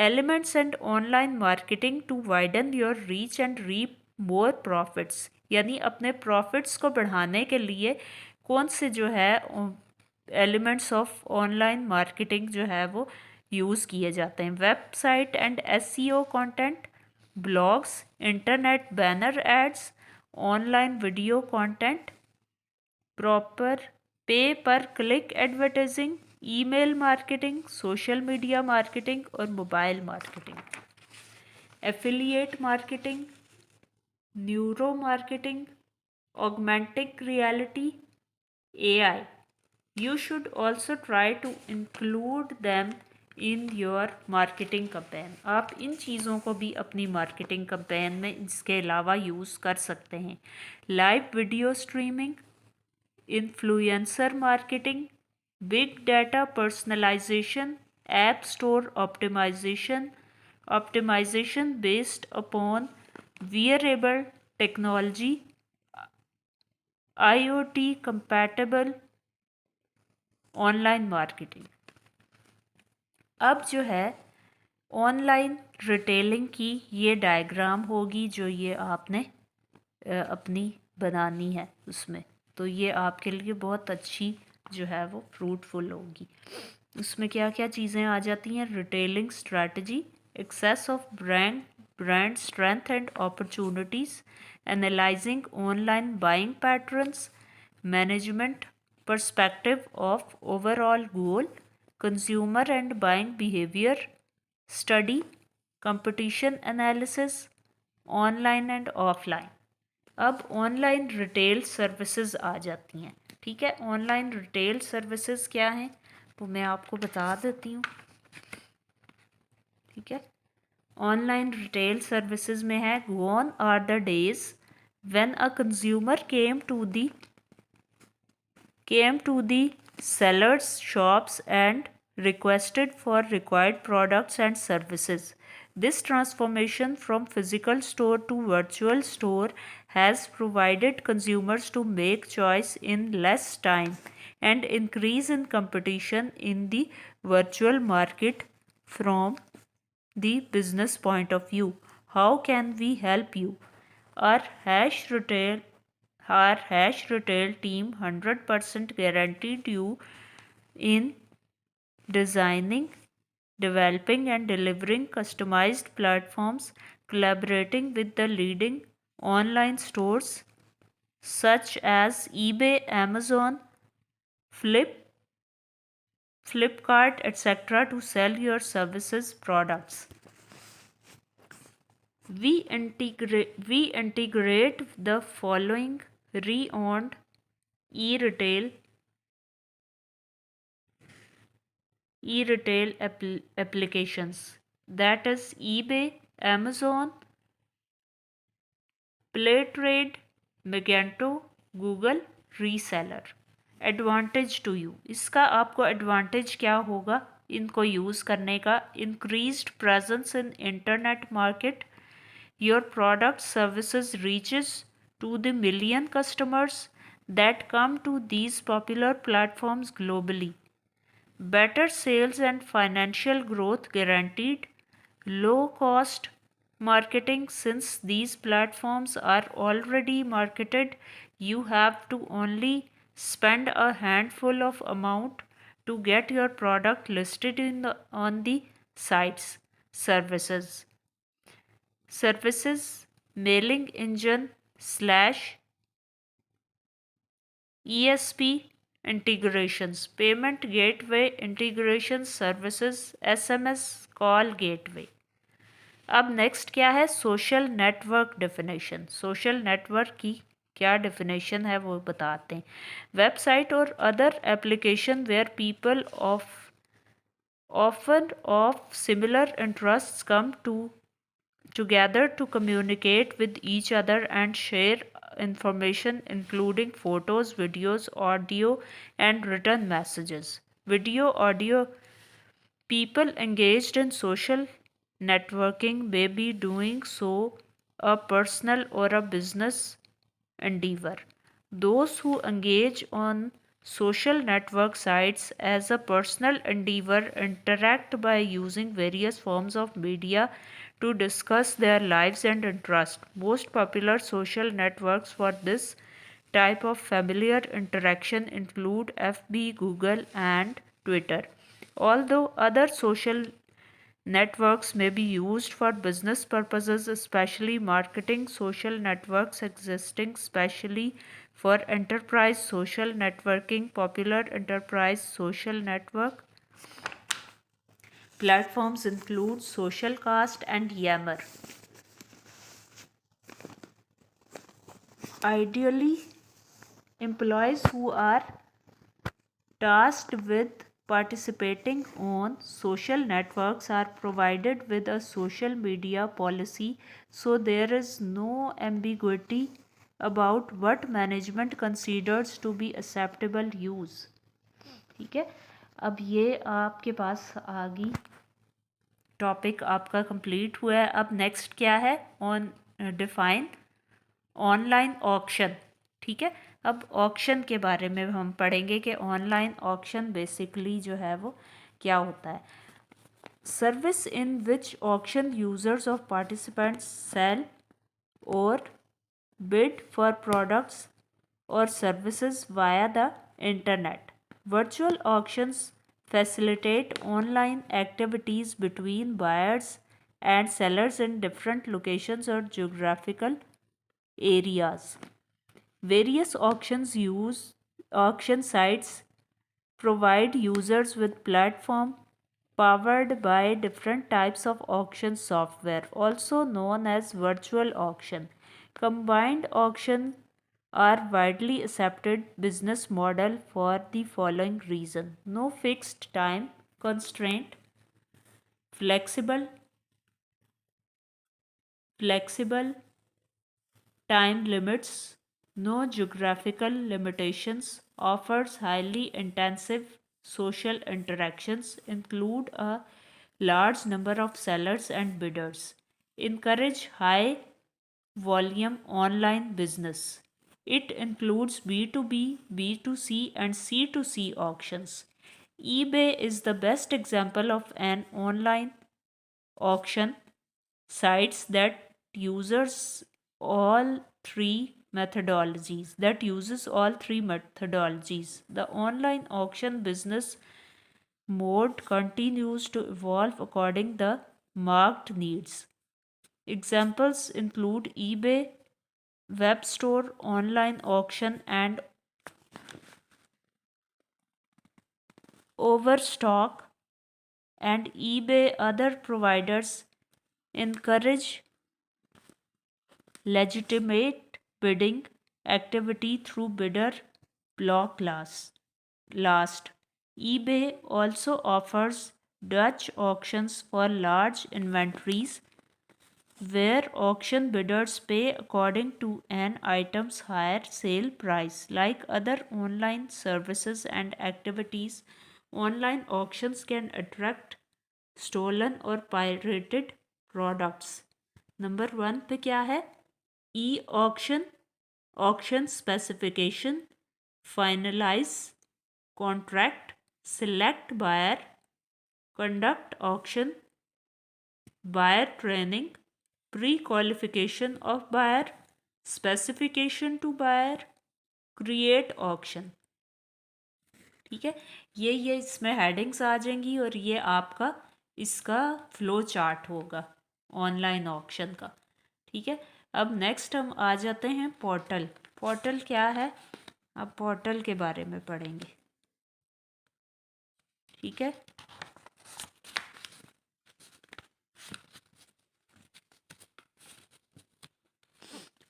Elements and online marketing to widen your reach and reap more profits, यानी अपने प्रॉफिट्स को बढ़ाने के लिए कौन से जो है एलिमेंट्स ऑफ ऑनलाइन मार्केटिंग जो है वो यूज़ किए जाते हैं। Website and SEO content, blogs, internet banner ads, online video content, proper pay per click advertising, email marketing, social media marketing और mobile marketing, affiliate marketing, neuro marketing, augmented reality, AI. You should also try to include them in your marketing campaign. आप इन चीज़ों को भी अपनी marketing campaign में इसके अलावा use कर सकते हैं। Live video streaming, influencer marketing, big data personalisation, app store optimisation based upon wearable technology, IoT compatible online marketing. अब जो है ऑनलाइन रिटेलिंग की ये डायग्राम होगी जो ये आपने अपनी बनानी है उसमें, तो ये आपके लिए बहुत अच्छी जो है वो फ्रूटफुल होगी। उसमें क्या क्या चीज़ें आ जाती हैं? Retailing strategy, access of brand strength and opportunities, analysing online buying patterns, management perspective of overall goal, consumer and buying behavior, study, competition analysis, online and offline। अब ऑनलाइन रिटेल सर्विसेज आ जाती हैं। ठीक है, ऑनलाइन रिटेल सर्विसेज क्या हैं वो मैं आपको बता देती हूँ। ठीक है, ऑनलाइन रिटेल सर्विसेज में है, gone are the days when a consumer came to the seller's shops and requested for required products and services. This transformation from physical store to virtual store has provided consumers to make choice in less time and increase in competition in the virtual market. From the business point of view, how can we help you? Our Hash Retail team 100% guaranteed you in designing, developing and delivering customized platforms, collaborating with the leading online stores such as eBay, Amazon, Flipkart, etc. to sell your services products. We integrate the following re-owned e-retail applications, that is eBay, Amazon, PlayTrade, Magento, Google Reseller। Advantage to you, इसका आपको advantage क्या होगा इनको use करने का? Increased presence in internet market, your product services reaches to the million customers that come to these popular platforms globally. Better sales and financial growth guaranteed. Low cost marketing, since these platforms are already marketed, you have to only spend a handful of amount to get your product listed on the sites. Services, mailing engine slash ESP integrations, payment gateway integration services, SMS call gateway. अब next क्या है, social network definition. Social network की क्या definition है वो बताते हैं। Website और other application where people often of similar interests come together to communicate with each other and share information including photos, videos, audio and written messages. Video, audio. People engaged in social networking may be doing so a personal or a business endeavor. Those who engage on social network sites as a personal endeavor interact by using various forms of media to discuss their lives and interests. Most popular social networks for this type of familiar interaction include FB, Google, and Twitter. Although other social networks may be used for business purposes, especially marketing, social networks existing specially for enterprise social networking. Popular enterprise social network platforms include Socialcast and Yammer. Ideally, employees who are tasked with participating on social networks are provided with a social media policy, so there is no ambiguity about what management considers to be acceptable use. ठीक है, अब ये आपके पास आ गई, topic आपका complete हुआ है। अब नेक्स्ट क्या है, ऑन डिफाइन ऑनलाइन ऑक्शन। ठीक है, अब ऑक्शन के बारे में हम पढ़ेंगे कि ऑनलाइन ऑक्शन बेसिकली जो है वो क्या होता है। Service in which auction users of participants sell और bid for products or services via the internet. Virtual auctions facilitate online activities between buyers and sellers in different locations or geographical areas. Various auction sites provide users with platform powered by different types of auction software, also known as virtual auction. Combined auction are widely accepted business model for the following reason: no fixed time constraint, flexible time limits, no geographical limitations, offers highly intensive social interactions, include a large number of sellers and bidders, encourage high volume online business. It includes B2B, B2C, and C2C auctions. eBay is the best example of an online auction sites that uses all three methodologies. The online auction business mode continues to evolve according the market needs. Examples include eBay web store, online auction, and Overstock. And eBay other providers encourage legitimate bidding activity through bidder block last. eBay also offers Dutch auctions for large inventories where auction bidders pay according to an item's higher sale price. Like other online services and activities, online auctions can attract stolen or pirated products. Number 1 पे क्या है, e auction, auction specification, finalise contract, select buyer, conduct auction, buyer training, pre-qualification of buyer, specification to buyer, create auction. ठीक है, ये इसमें headings आ जाएंगी और ये आपका इसका फ्लो चार्ट होगा ऑनलाइन ऑक्शन का। ठीक है, अब नेक्स्ट हम आ जाते हैं पोर्टल। पोर्टल क्या है, अब पोर्टल के बारे में पढ़ेंगे, ठीक है।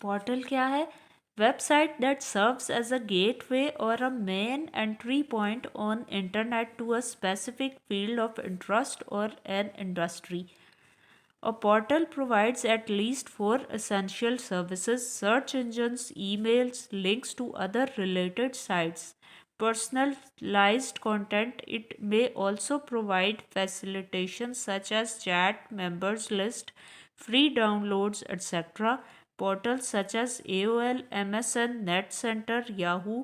पोर्टल क्या है? Website that serves as a gateway or a main entry point on internet to a specific field of interest or an industry. A portal provides at least four essential services: search engines, emails, links to other related sites, personalized content. It may also provide facilitation such as chat, members list, free downloads, etc. Portals such as AOL, MSN, NetCenter, Yahoo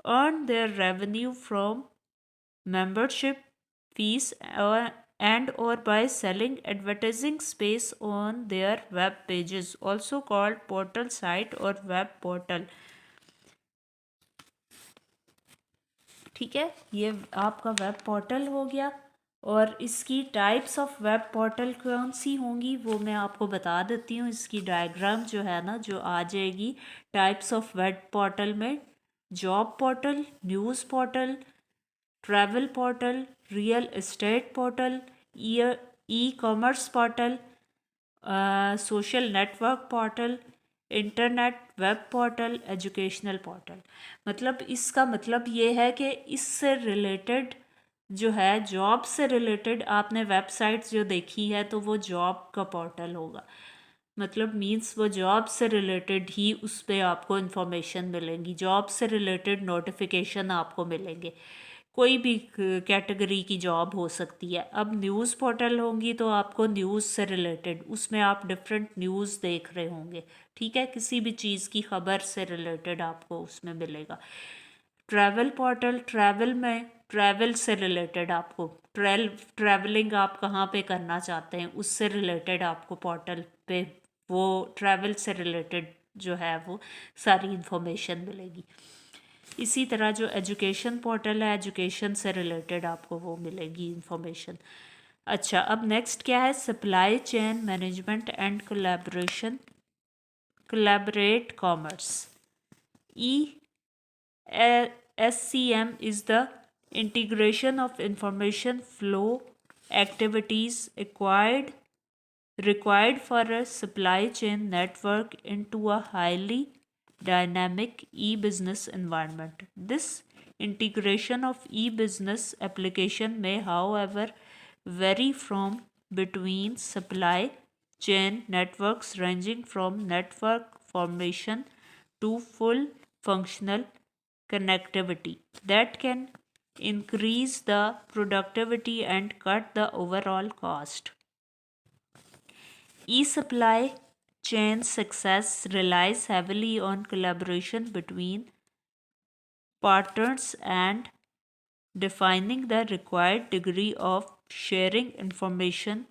earn their revenue from membership fees and or by selling advertising space on their web pages, also called portal site or web portal, ठीक है। ये आपका web portal हो गया। और इसकी types of web portal कौन सी होंगी वो मैं आपको बता देती हूँ। इसकी डायग्राम जो है ना, जो आ जाएगी टाइप्स ऑफ वेब पोर्टल में: job portal, news portal, travel portal, real estate portal, e commerce portal, social network portal, internet web portal, educational portal. मतलब इसका मतलब ये है कि इससे रिलेटेड जो है, जॉब से रिलेटेड आपने वेबसाइट्स जो देखी है तो वो जॉब का पोर्टल होगा। मतलब मीन्स वो जॉब से रिलेटेड ही उस पर आपको इन्फॉर्मेशन मिलेंगी, जॉब से रिलेटेड नोटिफिकेशन आपको मिलेंगे। कोई भी कैटेगरी की जॉब हो सकती है। अब न्यूज़ पोर्टल होंगी तो आपको न्यूज़ से रिलेटेड, उसमें आप डिफरेंट न्यूज़ देख रहे होंगे, ठीक है। किसी भी चीज़ की खबर से रिलेटेड आपको उसमें मिलेगा। ट्रैवल पोर्टल, ट्रैवल में ट्रैवल से रिलेटेड आपको ट्रैवलिंग आप कहाँ पे करना चाहते हैं उससे रिलेटेड आपको पोर्टल पे वो ट्रैवल से रिलेटेड जो है वो सारी इन्फॉर्मेशन मिलेगी। इसी तरह जो एजुकेशन पोर्टल है, एजुकेशन से रिलेटेड आपको वो मिलेगी इंफॉर्मेशन। अच्छा, अब नेक्स्ट क्या है? Supply chain management and collaborate commerce. SCM is the integration of information flow activities required for a supply chain network into a highly dynamic e-business environment. This integration of e-business application may, however, vary from between supply chain networks, ranging from network formation to full functional connectivity that can increase the productivity and cut the overall cost. E-supply chain success relies heavily on collaboration between partners and defining the required degree of sharing information.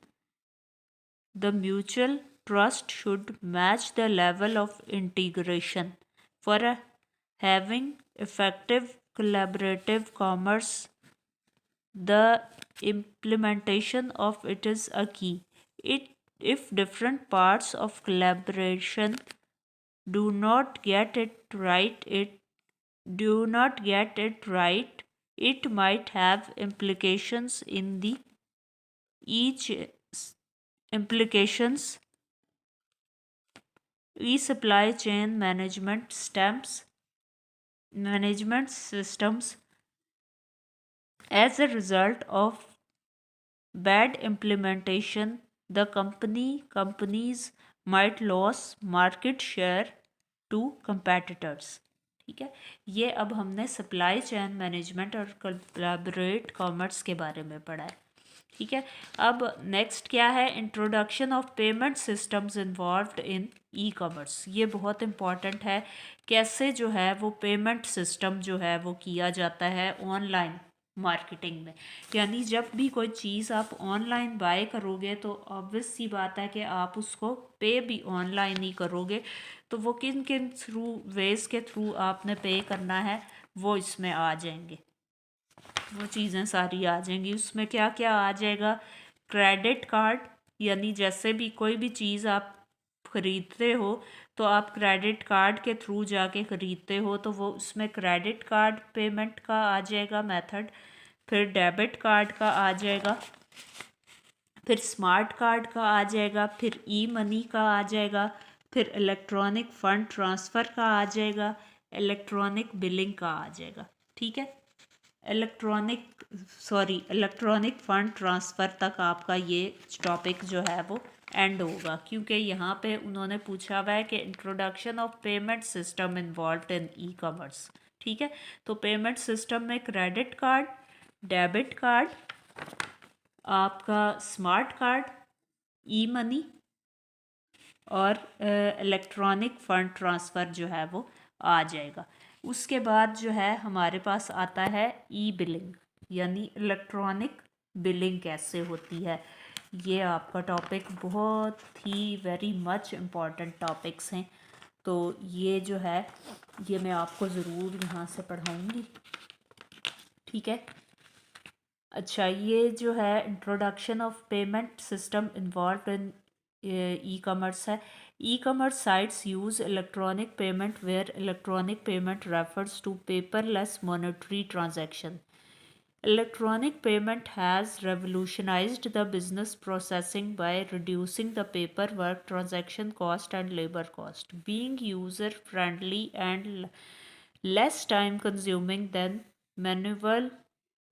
The mutual trust should match the level of integration. For having effective collaborative commerce, the implementation of it is a key. If different parts of collaboration do not get it right, it might have implications in the each implications e-supply chain management systems. As a result of bad implementation, the companies might lose market share to competitors, ठीक है। ये अब हमने supply chain management और collaborate commerce के बारे में पढ़ा है, ठीक है। अब नेक्स्ट क्या है? Introduction of payment systems involved in e commerce. ये बहुत इम्पॉर्टेंट है, कैसे जो है वो पेमेंट सिस्टम जो है वो किया जाता है ऑनलाइन मार्केटिंग में। यानी जब भी कोई चीज़ आप ऑनलाइन बाय करोगे तो ऑब्वियस सी बात है कि आप उसको पे भी ऑनलाइन ही करोगे। तो वो किन किन वेज़ के थ्रू आपने पे करना है वो इसमें आ जाएंगे, वो चीज़ें सारी आ जाएंगी। उसमें क्या क्या आ जाएगा? क्रेडिट कार्ड, यानी जैसे भी कोई भी चीज़ आप ख़रीदते हो तो आप क्रेडिट कार्ड के थ्रू जाके ख़रीदते हो, तो वो उसमें क्रेडिट कार्ड पेमेंट का आ जाएगा मेथड, फिर डेबिट कार्ड का आ जाएगा, फिर स्मार्ट कार्ड का आ जाएगा, फिर ई मनी का आ जाएगा, फिर इलेक्ट्रॉनिक फ़ंड ट्रांसफ़र का आ जाएगा, इलेक्ट्रॉनिक बिलिंग का आ जाएगा। ठीक है, इलेक्ट्रॉनिक फ़ंड ट्रांसफ़र तक आपका ये टॉपिक जो है वो एंड होगा, क्योंकि यहाँ पे उन्होंने पूछा हुआ है कि introduction of payment system involve in e commerce. ठीक है, तो पेमेंट सिस्टम में क्रेडिट कार्ड, डेबिट कार्ड, आपका स्मार्ट कार्ड, ई मनी और इलेक्ट्रॉनिक फ़ंड ट्रांसफ़र जो है वो आ जाएगा। उसके बाद जो है हमारे पास आता है ई बिलिंग, यानी इलेक्ट्रॉनिक बिलिंग कैसे होती है। ये आपका टॉपिक बहुत ही वेरी मच इम्पॉर्टेंट टॉपिक्स हैं, तो ये जो है ये मैं आपको ज़रूर यहाँ से पढ़ाऊँगी। ठीक है, अच्छा, ये जो है introduction of payment system involve in e commerce है। E commerce sites use electronic payment where electronic payment refers to paperless monetary transaction. Electronic payment has revolutionized the business processing by reducing the paperwork, transaction cost, and labor cost, being user friendly and less time consuming than manual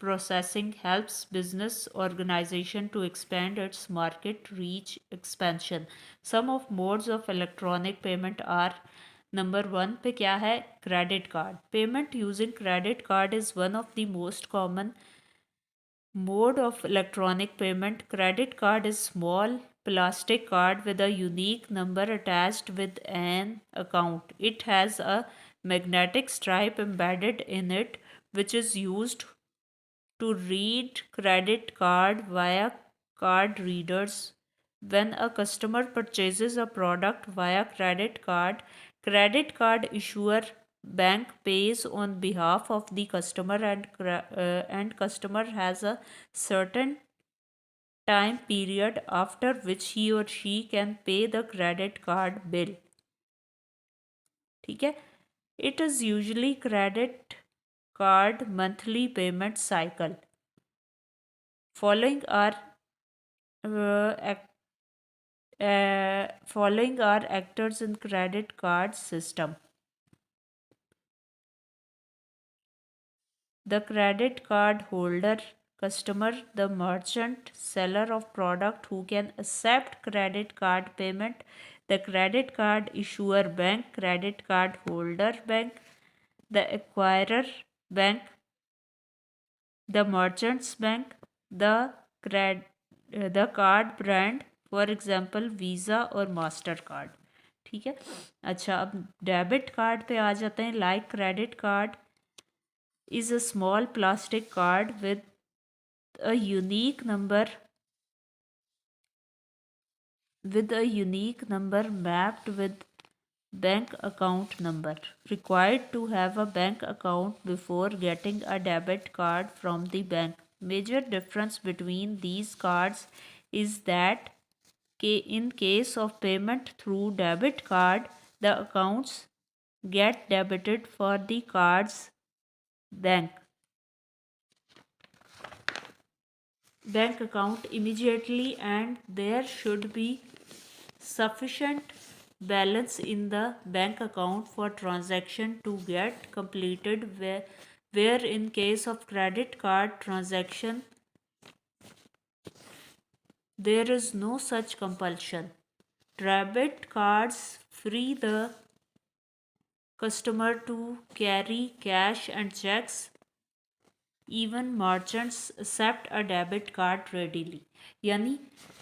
processing helps business organization to expand its market reach expansion. Some of modes of electronic payment are number 1 पे क्या है, credit card. Payment using credit card is one of the most common mode of electronic payment. Credit card is small plastic card with a unique number attached with an account. It has a magnetic stripe embedded in it which is used to read credit card via card readers. When a customer purchases a product via credit card issuer bank pays on behalf of the customer, and customer has a certain time period after which he or she can pay the credit card bill. ठीक है, it is usually credit card monthly payment cycle. Following are actors in credit card system. The credit card holder, customer, the merchant, seller of product who can accept credit card payment, the credit card issuer bank, credit card holder bank, the acquirer bank, the merchant's bank, the card brand, for example visa और master card. ठीक है, अच्छा, अब debit card पे आ जाते हैं. Like credit card is a small plastic card with a unique number mapped with bank account number. Required to have a bank account before getting a debit card from the bank. Major difference between these cards is that in case of payment through debit card, the accounts get debited for the card's bank account immediately, and there should be sufficient balance in the bank account for transaction to get completed, where in case of credit card transaction there is no such compulsion. Debit cards free the customer to carry cash and checks. Even merchants accept a debit card readily. यानी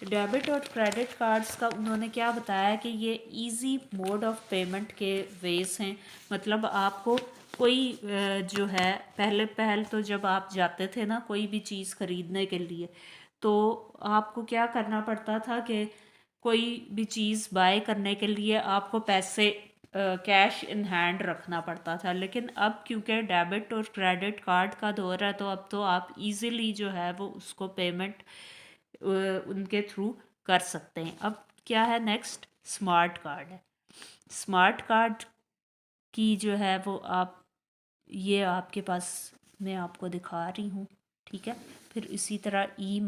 debit और credit cards का उन्होंने क्या बताया कि ये easy mode of payment के veg हैं. मतलब आपको कोई जो है पहले तो जब आप जाते थे ना कोई भी चीज़ ख़रीदने के लिए, तो आपको क्या करना पड़ता था कि कोई भी चीज़ बाय करने के लिए आपको पैसे कैश इन हैंड रखना पड़ता था. लेकिन अब क्योंकि डेबिट और क्रेडिट कार्ड का दौर है, तो अब तो आप इजीली जो है वो उसको पेमेंट उनके थ्रू कर सकते हैं. अब क्या है नेक्स्ट, स्मार्ट कार्ड है। स्मार्ट कार्ड की जो है वो आप, ये आपके पास मैं आपको दिखा रही हूँ, ठीक है। फिर इसी तरह ई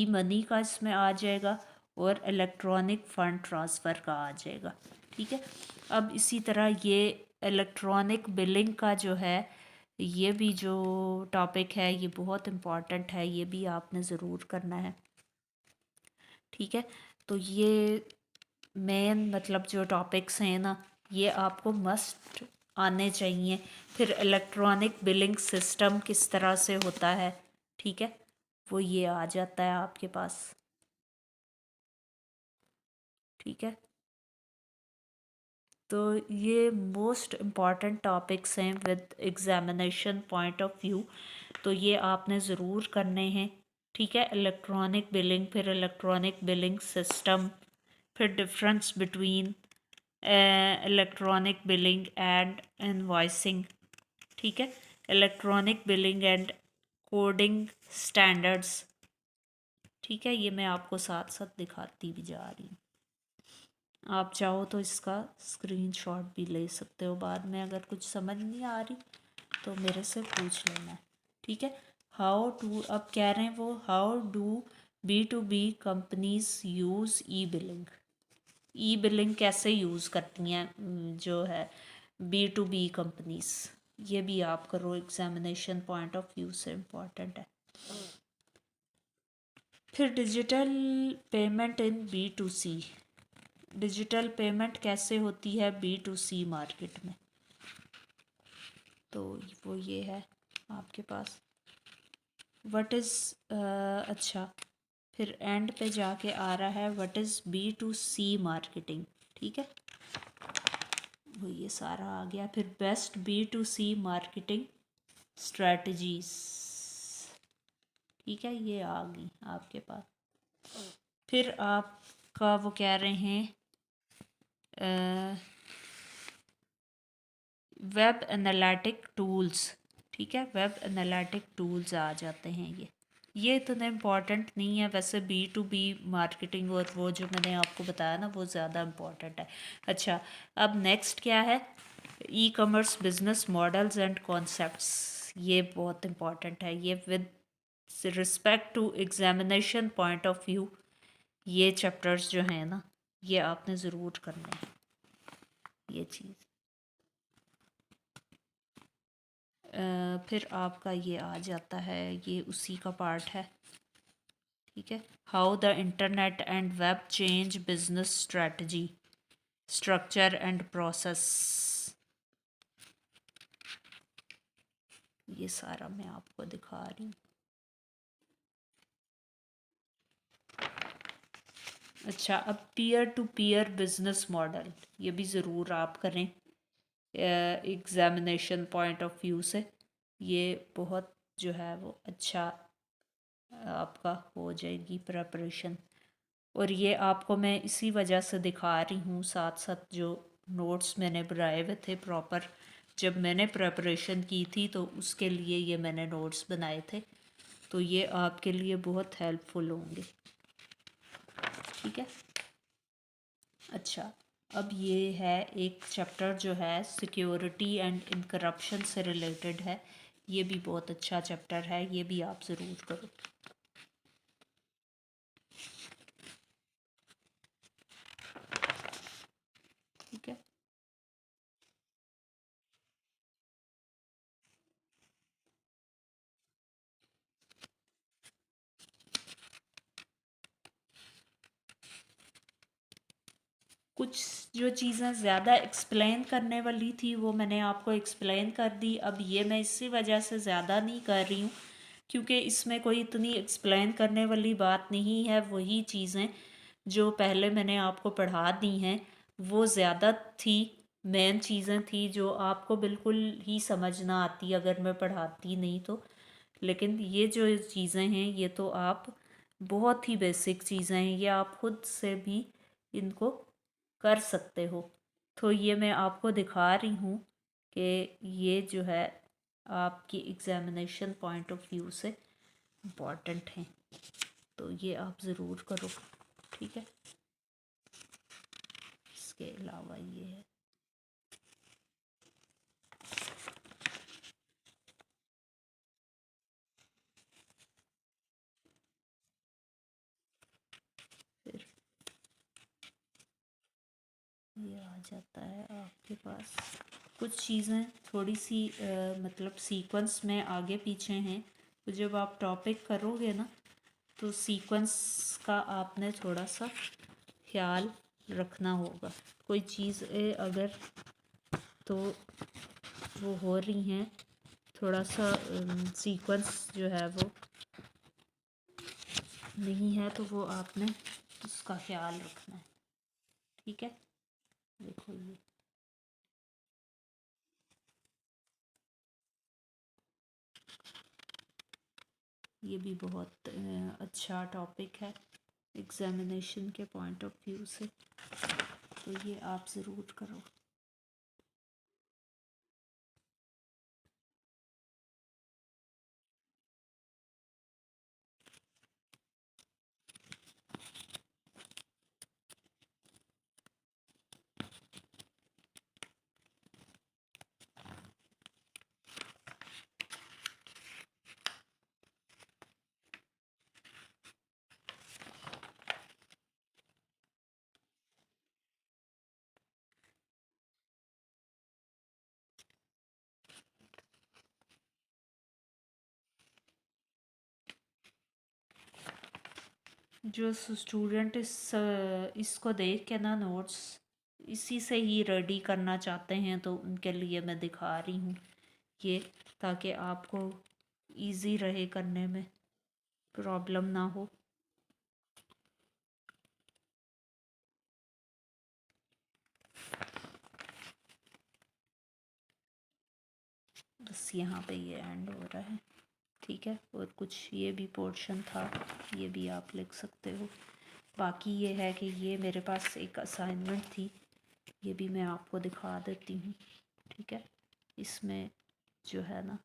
मनी का इसमें आ जाएगा और इलेक्ट्रॉनिक फ़ंड ट्रांसफ़र का आ जाएगा, ठीक है। अब इसी तरह ये इलेक्ट्रॉनिक बिलिंग का जो है, ये भी जो टॉपिक है ये बहुत इम्पॉर्टेंट है, ये भी आपने ज़रूर करना है, ठीक है। तो ये मेन मतलब जो टॉपिक्स हैं ना, ये आपको मस्ट आने चाहिए। फिर इलेक्ट्रॉनिक बिलिंग सिस्टम किस तरह से होता है, ठीक है, वो ये आ जाता है आपके पास, ठीक है। तो ये मोस्ट इम्पॉर्टेंट टॉपिक्स हैं with examination point of view, तो ये आपने ज़रूर करने हैं, ठीक है। इलेक्ट्रॉनिक बिलिंग, फिर इलेक्ट्रॉनिक बिलिंग सिस्टम, फिर difference between electronic billing and invoicing, ठीक है। Electronic billing and coding standards, ठीक है। ये मैं आपको साथ साथ दिखाती भी जा रही हूँ। आप चाहो तो इसका स्क्रीनशॉट भी ले सकते हो बाद में, अगर कुछ समझ नहीं आ रही तो मेरे से पूछ लेना है, ठीक है। हाउ टू, अब कह रहे हैं वो, how do B2B companies use E billing. E billing कैसे यूज़ करती हैं जो है B2B कंपनीज, ये भी आप करो, एग्जामिनेशन पॉइंट ऑफ व्यू से इम्पॉर्टेंट है। फिर digital payment in B2C, digital payment कैसे होती है B2C मार्केट में, तो वो ये है आपके पास व्हाट इज़, अच्छा, फिर एंड पे जाके आ रहा है व्हाट इज़ B2C मार्केटिंग, ठीक है। वो ये सारा आ गया। फिर बेस्ट B2C मार्केटिंग स्ट्रेटजीज, ठीक है, ये आ गई आपके पास। फिर आपका वो कह रहे हैं वेब एनालिटिक टूल्स, ठीक है, वेब एनालिटिक टूल्स आ जाते हैं ये इतने इम्पॉर्टेंट नहीं है वैसे। B2B मार्केटिंग और वो जो मैंने आपको बताया ना, वो ज़्यादा इम्पॉर्टेंट है। अच्छा, अब नेक्स्ट क्या है, e commerce business models and concepts, ये बहुत इम्पॉर्टेंट है। ये with respect to examination point of view, ये चैप्टर्स जो हैं ना, ये आपने ज़रूर करने हैं ये चीज़। फिर आपका ये आ जाता है, ये उसी का पार्ट है, ठीक है। How the internet and web change business strategy, structure and process, ये सारा मैं आपको दिखा रही हूँ। अच्छा, अब peer to peer business model, ये भी ज़रूर आप करें एग्जामिनेशन पॉइंट ऑफ व्यू से, ये बहुत जो है वो अच्छा आपका हो जाएगी प्रेपरेशन। और ये आपको मैं इसी वजह से दिखा रही हूँ, साथ साथ जो नोट्स मैंने बनाए हुए थे प्रॉपर, जब मैंने प्रेपरेशन की थी तो उसके लिए ये मैंने नोट्स बनाए थे, तो ये आपके लिए बहुत हेल्पफुल होंगे, ठीक है। अच्छा, अब ये है एक चैप्टर जो है सिक्योरिटी एंड इनकरप्शन से रिलेटेड है, ये भी बहुत अच्छा चैप्टर है, ये भी आप ज़रूर करो, ठीक है। कुछ जो चीज़ें ज़्यादा एक्सप्लेन करने वाली थी वो मैंने आपको एक्सप्लेन कर दी। अब ये मैं इसी वजह से ज़्यादा नहीं कर रही हूँ क्योंकि इसमें कोई इतनी एक्सप्लेन करने वाली बात नहीं है। वही चीज़ें जो पहले मैंने आपको पढ़ा दी हैं वो ज़्यादा थी, मेन चीज़ें थी जो आपको बिल्कुल ही समझ ना आती अगर मैं पढ़ाती नहीं तो। लेकिन ये जो चीज़ें हैं ये तो आप बहुत ही बेसिक चीज़ें हैं, ये आप खुद से भी इनको कर सकते हो। तो ये मैं आपको दिखा रही हूँ कि ये जो है आपकी एग्ज़ामिनेशन पॉइंट ऑफ व्यू से इम्पॉर्टेंट हैं, तो ये आप ज़रूर करो, ठीक है। इसके अलावा ये है। फिर ये आ जाता है आपके पास। कुछ चीज़ें थोड़ी सी मतलब सीक्वेंस में आगे पीछे हैं, तो जब आप टॉपिक करोगे ना तो सीक्वेंस का आपने थोड़ा सा ख्याल रखना होगा। कोई चीज़ अगर तो वो हो रही हैं, थोड़ा सा सीक्वेंस जो है वो नहीं है, तो वो आपने उसका ख्याल रखना है। ठीक है, देखो ये भी बहुत अच्छा टॉपिक है एग्ज़ामिनेशन के पॉइंट ऑफ व्यू से, तो ये आप ज़रूर करो। जो स्टूडेंट इसको देख के ना नोट्स इसी से ही रेडी करना चाहते हैं, तो उनके लिए मैं दिखा रही हूँ ये, ताकि आपको इजी रहे करने में, प्रॉब्लम ना हो। बस यहाँ पे ये एंड हो रहा है। ठीक है, और कुछ ये भी पोर्शन था, ये भी आप लिख सकते हो। बाकी ये है कि ये मेरे पास एक असाइनमेंट थी, ये भी मैं आपको दिखा देती हूँ। ठीक है, इसमें जो है ना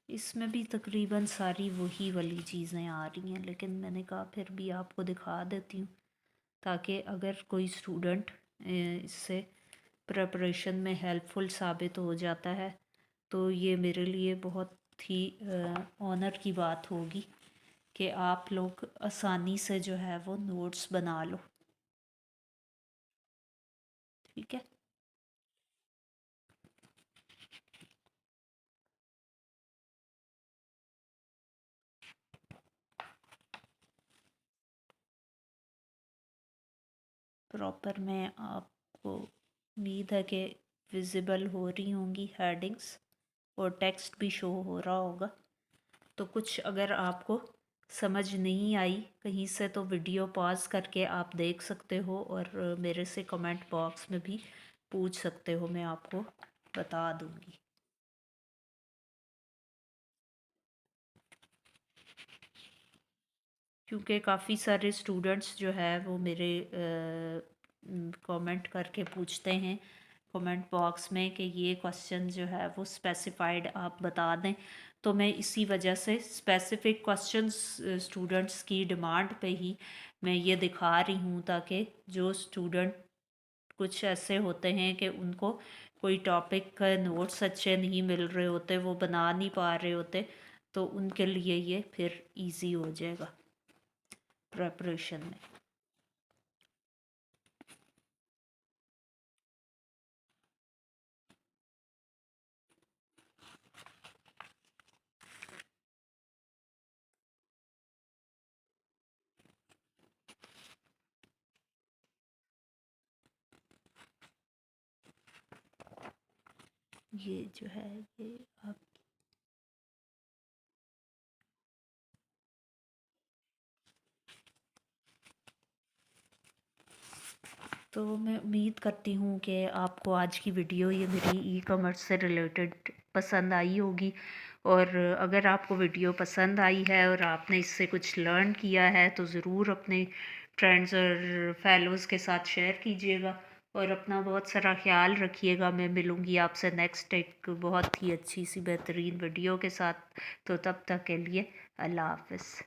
इसमें भी तकरीबन सारी वही वाली चीज़ें आ रही हैं, लेकिन मैंने कहा फिर भी आपको दिखा देती हूँ, ताकि अगर कोई स्टूडेंट इससे प्रिपरेशन में हेल्पफुल साबित हो जाता है, तो ये मेरे लिए बहुत ही ऑनर की बात होगी कि आप लोग आसानी से जो है वो नोट्स बना लो। ठीक है, प्रॉपर मैं आपको उम्मीद है कि विज़िबल हो रही होंगी हेडिंग्स, और टेक्स्ट भी शो हो रहा होगा। तो कुछ अगर आपको समझ नहीं आई कहीं से, तो वीडियो पॉज करके आप देख सकते हो, और मेरे से कमेंट बॉक्स में भी पूछ सकते हो, मैं आपको बता दूंगी। क्योंकि काफ़ी सारे स्टूडेंट्स जो है वो मेरे कमेंट करके पूछते हैं कमेंट बॉक्स में कि ये क्वेश्चन जो है वो स्पेसिफाइड आप बता दें, तो मैं इसी वजह से स्पेसिफिक क्वेश्चंस स्टूडेंट्स की डिमांड पे ही मैं ये दिखा रही हूँ, ताकि जो स्टूडेंट कुछ ऐसे होते हैं कि उनको कोई टॉपिक का नोट्स अच्छे नहीं मिल रहे होते, वो बना नहीं पा रहे होते, तो उनके लिए ये फिर इजी हो जाएगा प्रेपरेशन में। ये जो है ये आप तो मैं उम्मीद करती हूँ कि आपको आज की वीडियो ये मेरी ई कॉमर्स से रिलेटेड पसंद आई होगी। और अगर आपको वीडियो पसंद आई है और आपने इससे कुछ लर्न किया है तो ज़रूर अपने फ्रेंड्स और फेलोज़ के साथ शेयर कीजिएगा। और अपना बहुत सारा ख्याल रखिएगा। मैं मिलूँगी आपसे नेक्स्ट एक बहुत ही अच्छी सी बेहतरीन वीडियो के साथ। तो तब तक के लिए अल्लाह हाफ़िज़।